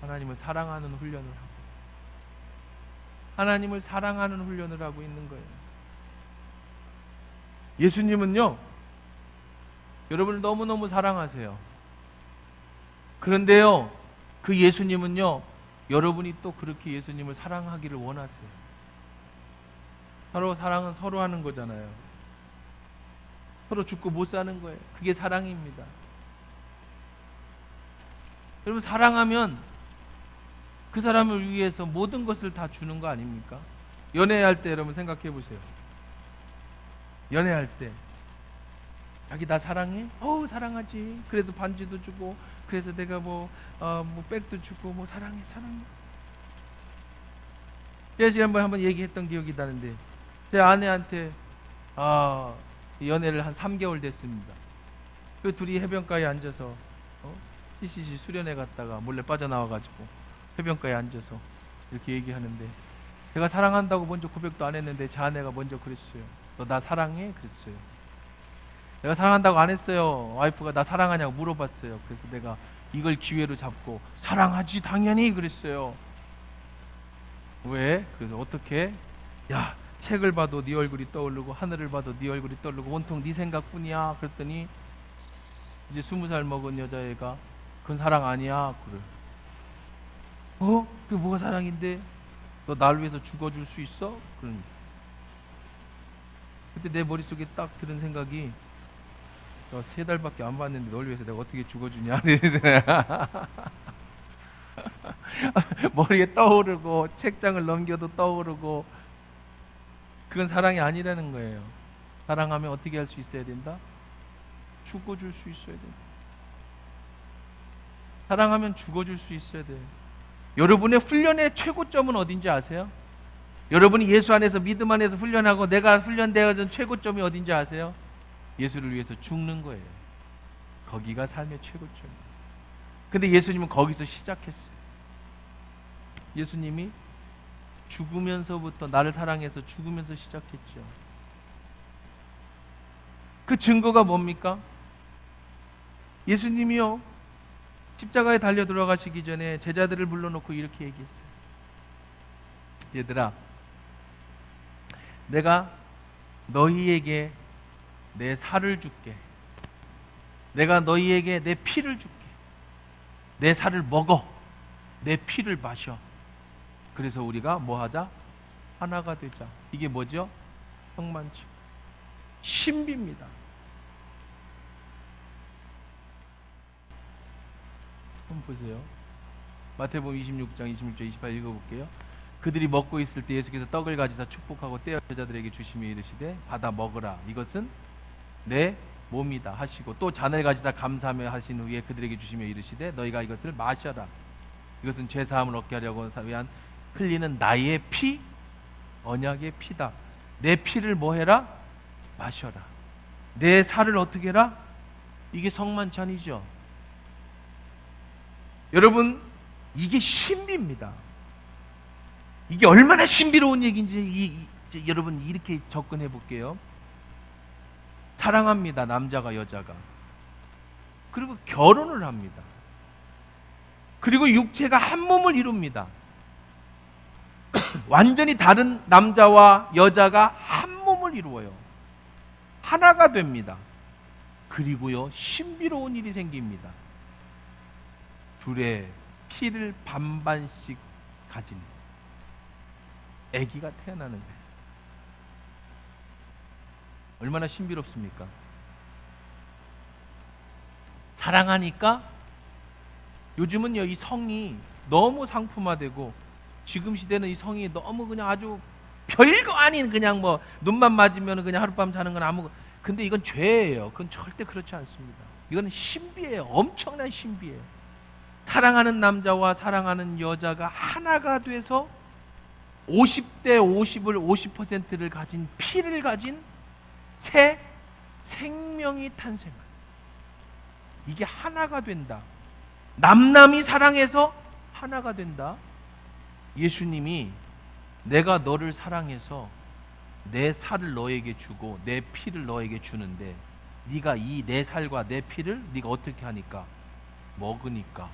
하나님을 사랑하는 훈련을 하고, 하나님을 사랑하는 훈련을 하고 있는 거예요. 예수님은요, 여러분을 너무너무 사랑하세요. 그런데요, 그 예수님은요, 여러분이 또 그렇게 예수님을 사랑하기를 원하세요. 서로 사랑은 서로 하는 거잖아요. 서로 죽고 못 사는 거예요. 그게 사랑입니다. 여러분, 사랑하면 그 사람을 위해서 모든 것을 다 주는 거 아닙니까? 연애할 때 여러분 생각해 보세요. 연애할 때 자기 나 사랑해? 사랑하지. 그래서 반지도 주고, 그래서 내가 뭐 백도 주고, 뭐 사랑해. 제가 지난번에 한번 얘기했던 기억이 나는데, 제 아내한테 연애를 한 3개월 됐습니다. 그 둘이 해변가에 앉아서 CCC 수련회 갔다가 몰래 빠져나와가지고 해변가에 앉아서 이렇게 얘기하는데, 제가 사랑한다고 먼저 고백도 안 했는데 제 아내가 먼저 그랬어요. 너 나 사랑해? 그랬어요. 내가 사랑한다고 안 했어요. 와이프가 나 사랑하냐고 물어봤어요. 그래서 내가 이걸 기회로 잡고 사랑하지 당연히 그랬어요. 왜? 그래서 어떻게? 야, 책을 봐도 네 얼굴이 떠오르고 하늘을 봐도 네 얼굴이 떠오르고 온통 네 생각뿐이야. 그랬더니 이제 20살 먹은 여자애가 그건 사랑 아니야. 그래. 그게 뭐가 사랑인데? 너 날 위해서 죽어줄 수 있어? 그러니까. 그때 내 머릿속에 딱 드는 생각이, 너 3달밖에 안 봤는데 널 위해서 내가 어떻게 죽어주냐. 머리에 떠오르고 책장을 넘겨도 떠오르고, 그건 사랑이 아니라는 거예요. 사랑하면 어떻게 할 수 있어야 된다? 죽어줄 수 있어야 된다. 사랑하면 죽어줄 수 있어야 돼요. 여러분의 훈련의 최고점은 어딘지 아세요? 여러분이 예수 안에서 믿음 안에서 훈련하고 내가 훈련되어진 최고점이 어딘지 아세요? 예수를 위해서 죽는 거예요. 거기가 삶의 최고점이에요. 근데 예수님은 거기서 시작했어요. 예수님이 죽으면서부터, 나를 사랑해서 죽으면서 시작했죠. 그 증거가 뭡니까? 예수님이요, 십자가에 달려 들어가시기 전에 제자들을 불러놓고 이렇게 얘기했어요. 얘들아, 내가 너희에게 내 살을 줄게. 내가 너희에게 내 피를 줄게. 내 살을 먹어. 내 피를 마셔. 그래서 우리가 뭐 하자? 하나가 되자. 이게 뭐죠? 성만찬. 신비입니다. 한번 보세요. 마태복음 26장 26절 28 읽어볼게요. 그들이 먹고 있을 때 예수께서 떡을 가지사 축복하고 떼어 제자들에게 주시며 이르시되 받아 먹으라. 이것은 내 몸이다 하시고, 또 잔을 가지사 감사하며 하신 후에 그들에게 주시며 이르시되 너희가 이것을 마셔라. 이것은 죄 사함을 얻게 하려고 위한 흘리는 나의 피, 언약의 피다. 내 피를 뭐 해라? 마셔라. 내 살을 어떻게 해라? 이게 성만찬이죠. 여러분, 이게 신비입니다. 이게 얼마나 신비로운 얘기인지 여러분 이렇게 접근해 볼게요. 사랑합니다, 남자가 여자가. 그리고 결혼을 합니다. 그리고 육체가 한 몸을 이룹니다. 완전히 다른 남자와 여자가 한 몸을 이루어요. 하나가 됩니다. 그리고요, 신비로운 일이 생깁니다. 둘의 피를 반반씩 가진 아기가 태어나는 거예요. 얼마나 신비롭습니까? 사랑하니까 요즘은요, 이 성이 너무 상품화되고, 지금 시대는 이 성이 너무 그냥 아주 별거 아닌, 그냥 뭐 눈만 맞으면 그냥 하룻밤 자는 건 아무, 근데 이건 죄예요. 그건 절대 그렇지 않습니다. 이건 신비예요. 엄청난 신비예요. 사랑하는 남자와 사랑하는 여자가 하나가 돼서 50대 50을 50%를 가진 피를 가진 새 생명이 탄생한, 이게 하나가 된다. 남남이 사랑해서 하나가 된다. 예수님이 내가 너를 사랑해서 내 살을 너에게 주고 내 피를 너에게 주는데, 네가 이 내 살과 내 피를 네가 어떻게 하니까? 먹으니까.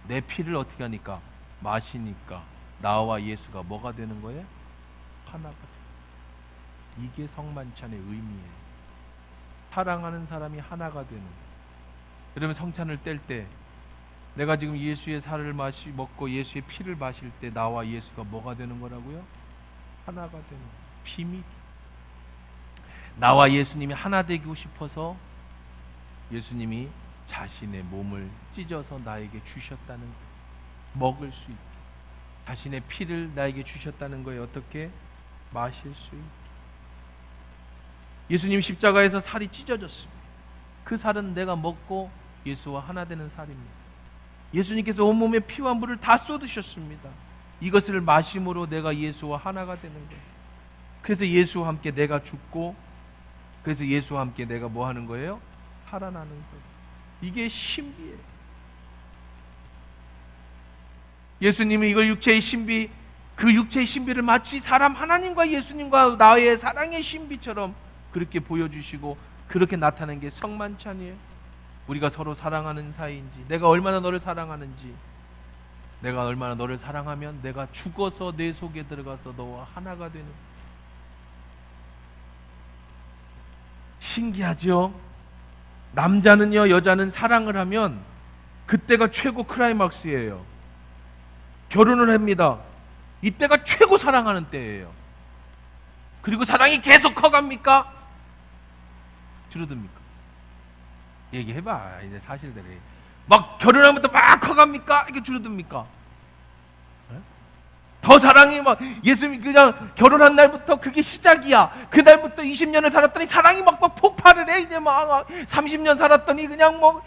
내 피를 어떻게 하니까? 마시니까. 나와 예수가 뭐가 되는 거예요? 하나가 돼요. 이게 성만찬의 의미예요. 사랑하는 사람이 하나가 되는 거예요. 여러분, 성찬을 뗄 때 내가 지금 예수의 살을 먹고 예수의 피를 마실 때 나와 예수가 뭐가 되는 거라고요? 하나가 되는 거예요. 비밀. 나와 예수님이 하나 되고 싶어서 예수님이 자신의 몸을 찢어서 나에게 주셨다는 거예요. 먹을 수 있게. 자신의 피를 나에게 주셨다는 거예요. 어떻게? 마실 수 있게. 예수님 십자가에서 살이 찢어졌습니다. 그 살은 내가 먹고 예수와 하나 되는 살입니다. 예수님께서 온몸에 피와 물을 다 쏟으셨습니다. 이것을 마심으로 내가 예수와 하나가 되는 거예요. 그래서 예수와 함께 내가 죽고, 그래서 예수와 함께 내가 뭐 하는 거예요? 살아나는 거예요. 이게 신비예요. 예수님이 이걸 육체의 신비, 그 육체의 신비를 마치 사람 하나님과 예수님과 나의 사랑의 신비처럼 그렇게 보여주시고 그렇게 나타낸 게 성만찬이에요. 우리가 서로 사랑하는 사이인지, 내가 얼마나 너를 사랑하는지, 내가 얼마나 너를 사랑하면 내가 죽어서 내 속에 들어가서 너와 하나가 되는. 신기하죠? 남자는요, 여자는 사랑을 하면 그때가 최고 클라이막스예요. 결혼을 합니다. 이때가 최고 사랑하는 때예요. 그리고 사랑이 계속 커갑니까? 줄어듭니까? 얘기해봐. 이제 사실대로. 막 결혼하면부터 막 커갑니까? 이게 줄어듭니까? 더 사랑이 막, 예수님 그냥 결혼한 날부터 그게 시작이야. 그 날부터 20년을 살았더니 사랑이 막 폭발을 해. 이제 막 30년 살았더니 그냥 뭐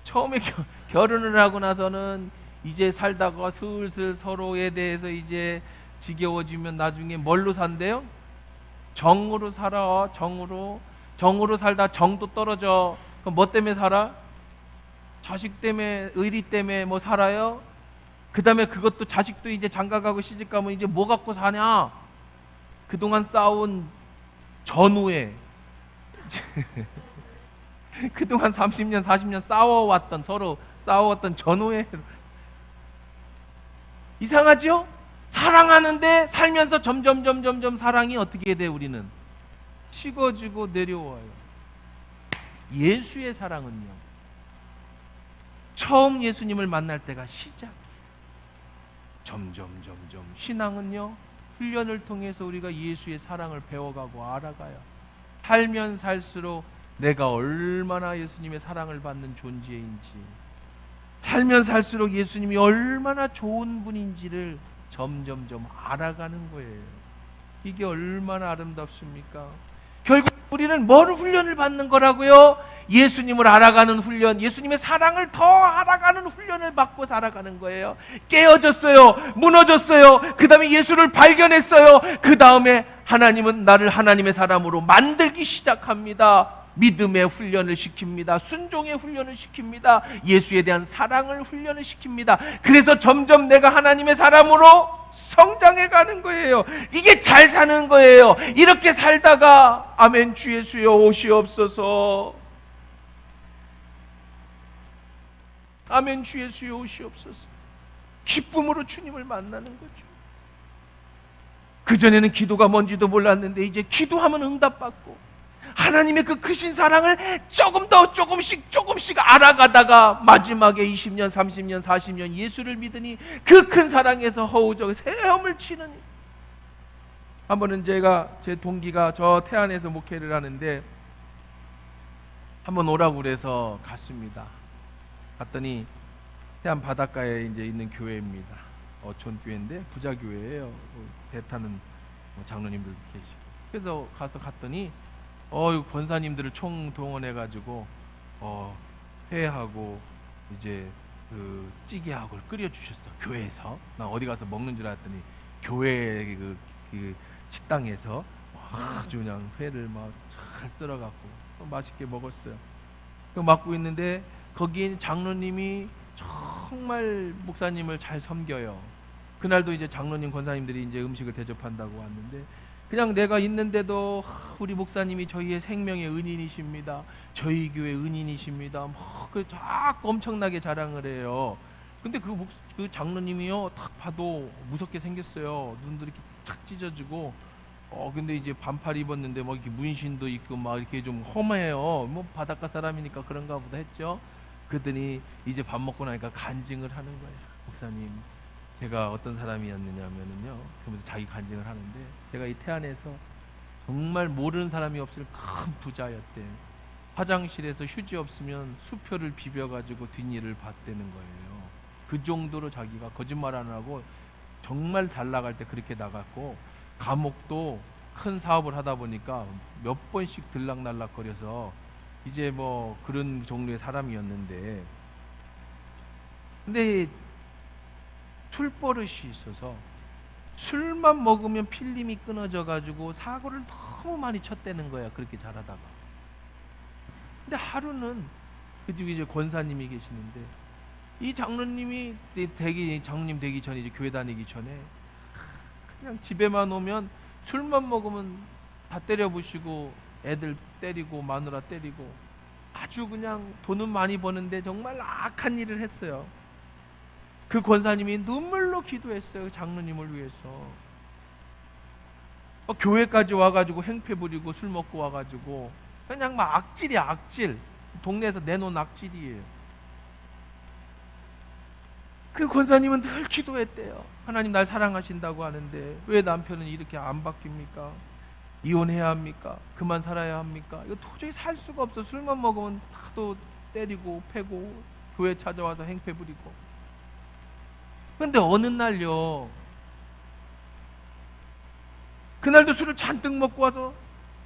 처음에 결혼을 하고 나서는 이제 살다가 슬슬 서로에 대해서 이제 지겨워지면 나중에 뭘로 산대요? 정으로 살아. 정으로 살다 정도 떨어져. 그럼 뭐 때문에 살아? 자식 때문에, 의리 때문에 뭐 살아요? 그 다음에 그것도 자식도 이제 장가가고 시집가면 이제 뭐 갖고 사냐? 그동안 싸운 전후에 그동안 30년 40년 서로 싸워왔던 전후에. 이상하죠? 사랑하는데 살면서 점점 사랑이 어떻게 돼? 우리는 식어지고 내려와요. 예수의 사랑은요, 처음 예수님을 만날 때가 시작. 점점 신앙은요, 훈련을 통해서 우리가 예수의 사랑을 배워가고 알아가요. 살면 살수록 내가 얼마나 예수님의 사랑을 받는 존재인지, 살면 살수록 예수님이 얼마나 좋은 분인지를 점점 알아가는 거예요. 이게 얼마나 아름답습니까? 결국 우리는 뭔 훈련을 받는 거라고요? 예수님을 알아가는 훈련, 예수님의 사랑을 더 알아가는 훈련을 받고 살아가는 거예요. 깨어졌어요. 무너졌어요. 그 다음에 예수를 발견했어요. 그 다음에 하나님은 나를 하나님의 사람으로 만들기 시작합니다. 믿음의 훈련을 시킵니다. 순종의 훈련을 시킵니다. 예수에 대한 사랑을 훈련을 시킵니다. 그래서 점점 내가 하나님의 사람으로 성장해 가는 거예요. 이게 잘 사는 거예요. 이렇게 살다가 아멘 주 예수여 오시옵소서, 아멘 주 예수여 오시옵소서, 기쁨으로 주님을 만나는 거죠. 그전에는 기도가 뭔지도 몰랐는데 이제 기도하면 응답받고 하나님의 그 크신 사랑을 조금씩 알아가다가 마지막에 20년, 30년, 40년 예수를 믿으니 그 큰 사랑에서 허우적에 헤엄을 치는. 한 번은 제 동기가 저 태안에서 목회를 하는데 한번 오라고 그래서 갔습니다. 갔더니 태안 바닷가에 이제 있는 교회입니다. 어촌교회인데 부자교회예요. 배 타는 장로님들 계시고. 그래서 갔더니 권사님들을 총동원해가지고 회하고 이제 그 찌개하고 끓여 주셨어. 교회에서. 나 어디 가서 먹는 줄 알았더니 교회 그 식당에서 아주 그냥 회를 막 잘 썰어갖고 맛있게 먹었어요. 그 맡고 있는데 거기 장로님이 정말 목사님을 잘 섬겨요. 그날도 이제 장로님 권사님들이 이제 음식을 대접한다고 왔는데 그냥 내가 있는데도 우리 목사님이 저희의 생명의 은인이십니다. 저희 교회 은인이십니다. 그 자꾸 엄청나게 자랑을 해요. 근데 그 장로님이요, 딱 봐도 무섭게 생겼어요. 눈도 이렇게 착 찢어지고, 근데 이제 반팔 입었는데 뭐 이렇게 문신도 있고 막 이렇게 좀 험해요. 뭐 바닷가 사람이니까 그런가 보다 했죠. 그랬더니 이제 밥 먹고 나니까 간증을 하는 거예요. 목사님, 제가 어떤 사람이었느냐면은요, 그러면서 자기 간증을 하는데, 제가 이 태안에서 정말 모르는 사람이 없을 큰 부자였대. 화장실에서 휴지 없으면 수표를 비벼가지고 뒷일을 봤다는 거예요. 그 정도로 자기가 거짓말 안 하고 정말 잘 나갈 때 그렇게 나갔고, 감옥도 큰 사업을 하다 보니까 몇 번씩 들락날락거려서 이제 뭐 그런 종류의 사람이었는데, 근데 술버릇이 있어서 술만 먹으면 필름이 끊어져 가지고 사고를 너무 많이 쳤대는 거야. 그렇게 잘하다가. 근데 하루는 그 집에 이제 권사님이 계시는데 이 장로님이 장로님 되기 전에 이제 교회 다니기 전에 그냥 집에만 오면 술만 먹으면 다 때려 부시고 애들 때리고 마누라 때리고 아주 그냥 돈은 많이 버는데 정말 악한 일을 했어요. 그 권사님이 눈물로 기도했어요. 장로님을 위해서. 교회까지 와가지고 행패 부리고 술 먹고 와가지고 그냥 막 악질이야, 악질. 동네에서 내놓은 악질이에요. 그 권사님은 늘 기도했대요. 하나님 날 사랑하신다고 하는데 왜 남편은 이렇게 안 바뀝니까? 이혼해야 합니까? 그만 살아야 합니까? 이거 도저히 살 수가 없어. 술만 먹으면 하도 때리고 패고 교회 찾아와서 행패 부리고. 근데 어느 날요, 그날도 술을 잔뜩 먹고 와서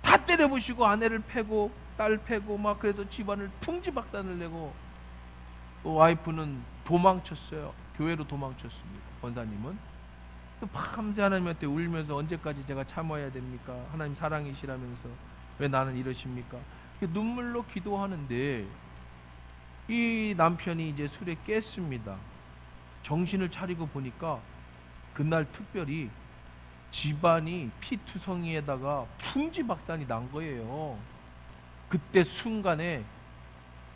다 때려부시고 아내를 패고 딸 패고 막 그래서 집안을 풍지박산을 내고 와이프는 도망쳤어요. 교회로 도망쳤습니다. 권사님은 밤새 하나님한테 울면서 언제까지 제가 참아야 됩니까? 하나님 사랑이시라면서 왜 나는 이러십니까? 눈물로 기도하는데 이 남편이 이제 술에 깼습니다. 정신을 차리고 보니까 그날 특별히 집안이 피투성이에다가 풍지박산이 난 거예요. 그때 순간에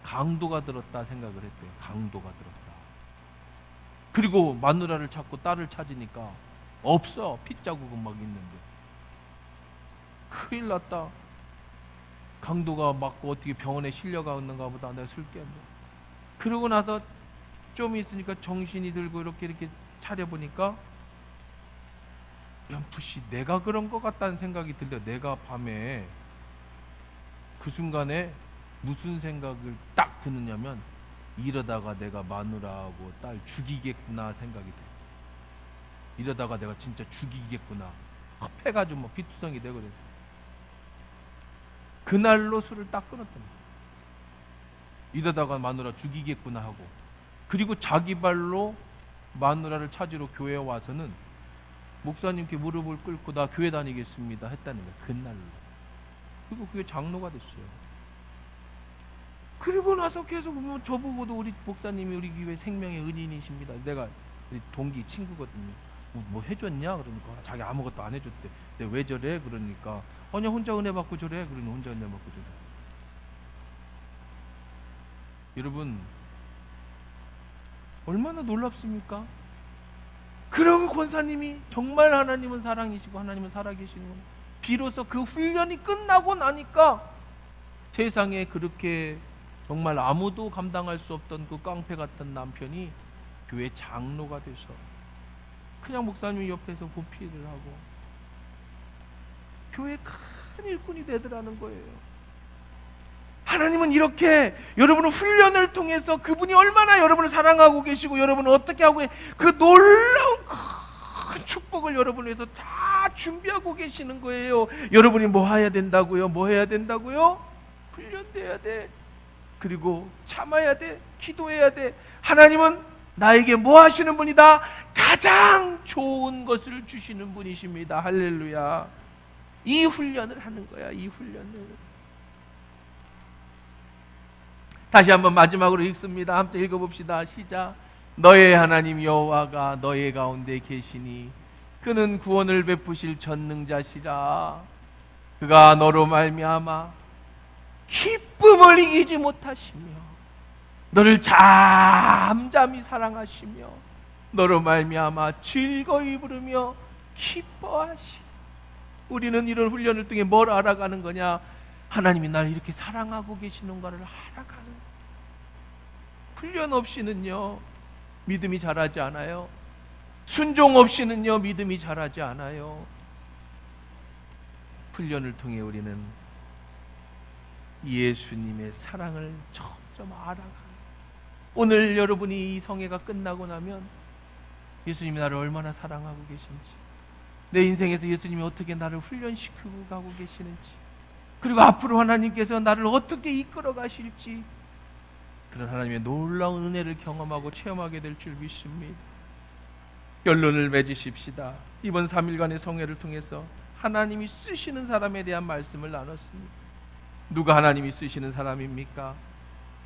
강도가 들었다 생각을 했대요. 강도가 들었다. 그리고 마누라를 찾고 딸을 찾으니까 없어. 핏자국은 막 있는데. 큰일 났다. 강도가 맞고 어떻게 병원에 실려가는가 보다. 내가 술 깼네. 그러고 나서 좀 있으니까 정신이 들고 이렇게 차려보니까 연푸씨 내가 그런 것 같다는 생각이 들려. 내가 밤에 그 순간에 무슨 생각을 딱 드느냐면 이러다가 내가 마누라하고 딸 죽이겠구나 생각이 들어. 이러다가 내가 진짜 죽이겠구나. 합해가지고 뭐 피투성이 되고 그랬어. 그날로 술을 딱 끊었단 말이야. 이러다가 마누라 죽이겠구나 하고. 그리고 자기 발로 마누라를 찾으러 교회에 와서는 목사님께 무릎을 꿇고 나 교회 다니겠습니다 했다는 거예요. 그날로. 그리고 그게 장로가 됐어요. 그리고 나서 계속 뭐 저보고도 우리 목사님이 우리 교회 생명의 은인이십니다. 내가 우리 동기 친구거든요. 뭐 해줬냐? 그러니까 자기 아무것도 안 해줬대. 근데 왜 저래? 그러니까 아니 혼자 은혜 받고 저래. 그러니 혼자 은혜 받고 저래. 여러분 얼마나 놀랍습니까? 그러고 권사님이 정말 하나님은 사랑이시고 하나님은 살아계시는 건 비로소 그 훈련이 끝나고 나니까 세상에 그렇게 정말 아무도 감당할 수 없던 그 깡패 같은 남편이 교회 장로가 돼서 그냥 목사님 옆에서 보필을 하고 교회 큰 일꾼이 되더라는 거예요. 하나님은 이렇게 여러분의 훈련을 통해서 그분이 얼마나 여러분을 사랑하고 계시고 여러분을 어떻게 하고 그 놀라운 큰 축복을 여러분을 위해서 다 준비하고 계시는 거예요. 여러분이 뭐 해야 된다고요? 뭐 해야 된다고요? 훈련돼야 돼. 그리고 참아야 돼. 기도해야 돼. 하나님은 나에게 뭐 하시는 분이다? 가장 좋은 것을 주시는 분이십니다. 할렐루야. 이 훈련을 하는 거야. 이 훈련을. 다시 한번 마지막으로 읽습니다. 함께 읽어봅시다. 시작. 너의 하나님 여호와가 너의 가운데 계시니 그는 구원을 베푸실 전능자시라. 그가 너로 말미암아 기쁨을 이기지 못하시며 너를 잠잠히 사랑하시며 너로 말미암아 즐거이 부르며 기뻐하시라. 우리는 이런 훈련을 통해 뭘 알아가는 거냐? 하나님이 날 이렇게 사랑하고 계시는가를 알아가는. 훈련 없이는요 믿음이 자라지 않아요. 순종 없이는요 믿음이 자라지 않아요. 훈련을 통해 우리는 예수님의 사랑을 점점 알아가요. 오늘 여러분이 이 성회가 끝나고 나면 예수님이 나를 얼마나 사랑하고 계신지, 내 인생에서 예수님이 어떻게 나를 훈련시키고 가고 계시는지, 그리고 앞으로 하나님께서 나를 어떻게 이끌어 가실지, 그런 하나님의 놀라운 은혜를 경험하고 체험하게 될 줄 믿습니다. 결론을 맺으십시다. 이번 3일간의 성회를 통해서 하나님이 쓰시는 사람에 대한 말씀을 나눴습니다. 누가 하나님이 쓰시는 사람입니까?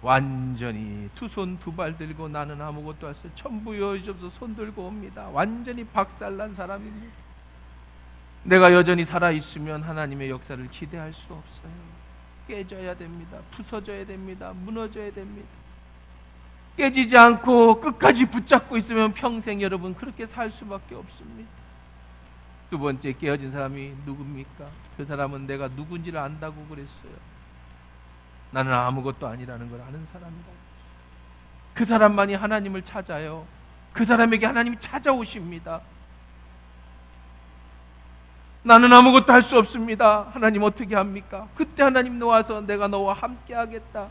완전히 두 손 두 발 들고 나는 아무것도 할 수 없어 천부 여주옵소서 손 들고 옵니다. 완전히 박살난 사람입니다. 내가 여전히 살아있으면 하나님의 역사를 기대할 수 없어요. 깨져야 됩니다. 부서져야 됩니다. 무너져야 됩니다. 깨지지 않고 끝까지 붙잡고 있으면 평생 여러분 그렇게 살 수밖에 없습니다. 두 번째, 깨어진 사람이 누굽니까? 그 사람은 내가 누군지를 안다고 그랬어요. 나는 아무것도 아니라는 걸 아는 사람이다. 그 사람만이 하나님을 찾아요. 그 사람에게 하나님이 찾아오십니다. 나는 아무것도 할 수 없습니다. 하나님 어떻게 합니까? 그때 하나님 놓아서 내가 너와 함께 하겠다.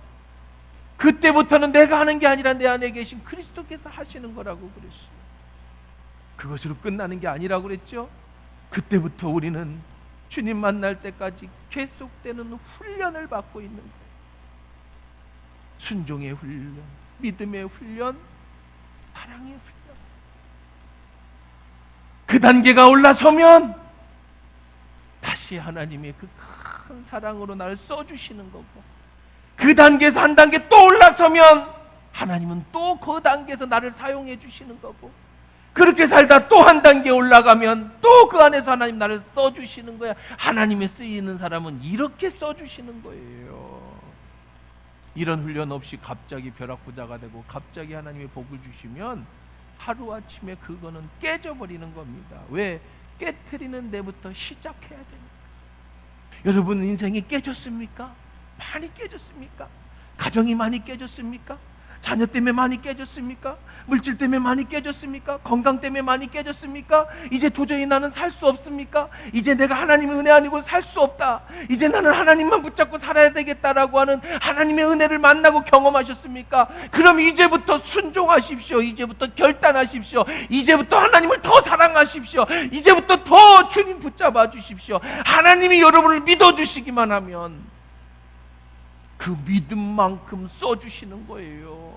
그때부터는 내가 하는 게 아니라 내 안에 계신 그리스도께서 하시는 거라고 그랬어요. 그것으로 끝나는 게 아니라고 그랬죠. 그때부터 우리는 주님 만날 때까지 계속되는 훈련을 받고 있는 거예요. 순종의 훈련, 믿음의 훈련, 사랑의 훈련. 그 단계가 올라서면 다시 하나님의 그 큰 사랑으로 나를 써주시는 거고, 그 단계에서 한 단계 또 올라서면 하나님은 또 그 단계에서 나를 사용해 주시는 거고, 그렇게 살다 또 한 단계 올라가면 또 그 안에서 하나님 나를 써주시는 거야. 하나님의 쓰이는 사람은 이렇게 써주시는 거예요. 이런 훈련 없이 갑자기 벼락부자가 되고 갑자기 하나님의 복을 주시면 하루아침에 그거는 깨져버리는 겁니다. 왜? 깨트리는 데부터 시작해야 됩니다. 여러분 인생이 깨졌습니까? 많이 깨졌습니까? 가정이 많이 깨졌습니까? 자녀 때문에 많이 깨졌습니까? 물질 때문에 많이 깨졌습니까? 건강 때문에 많이 깨졌습니까? 이제 도저히 나는 살 수 없습니까? 이제 내가 하나님의 은혜 아니고 살 수 없다. 이제 나는 하나님만 붙잡고 살아야 되겠다라고 하는 하나님의 은혜를 만나고 경험하셨습니까? 그럼 이제부터 순종하십시오. 이제부터 결단하십시오. 이제부터 하나님을 더 사랑하십시오. 이제부터 더 주님 붙잡아 주십시오. 하나님이 여러분을 믿어주시기만 하면 그 믿음만큼 써주시는 거예요.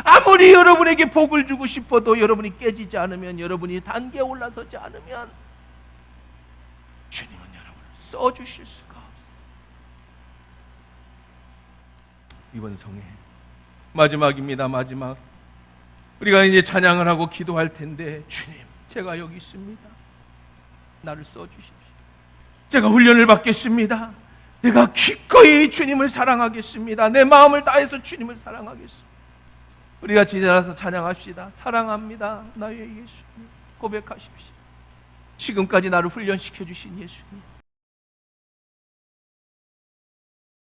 아무리 여러분에게 복을 주고 싶어도 여러분이 깨지지 않으면, 여러분이 단계에 올라서지 않으면 주님은 여러분을 써주실 수가 없어요. 이번 성회 마지막입니다. 마지막. 우리가 이제 찬양을 하고 기도할 텐데, 주님 제가 여기 있습니다. 나를 써주십시오. 제가 훈련을 받겠습니다. 내가 기꺼이 주님을 사랑하겠습니다. 내 마음을 다해서 주님을 사랑하겠습니다. 우리 같이 일어나서 찬양합시다. 사랑합니다 나의 예수님 고백하십시다. 지금까지 나를 훈련시켜 주신 예수님,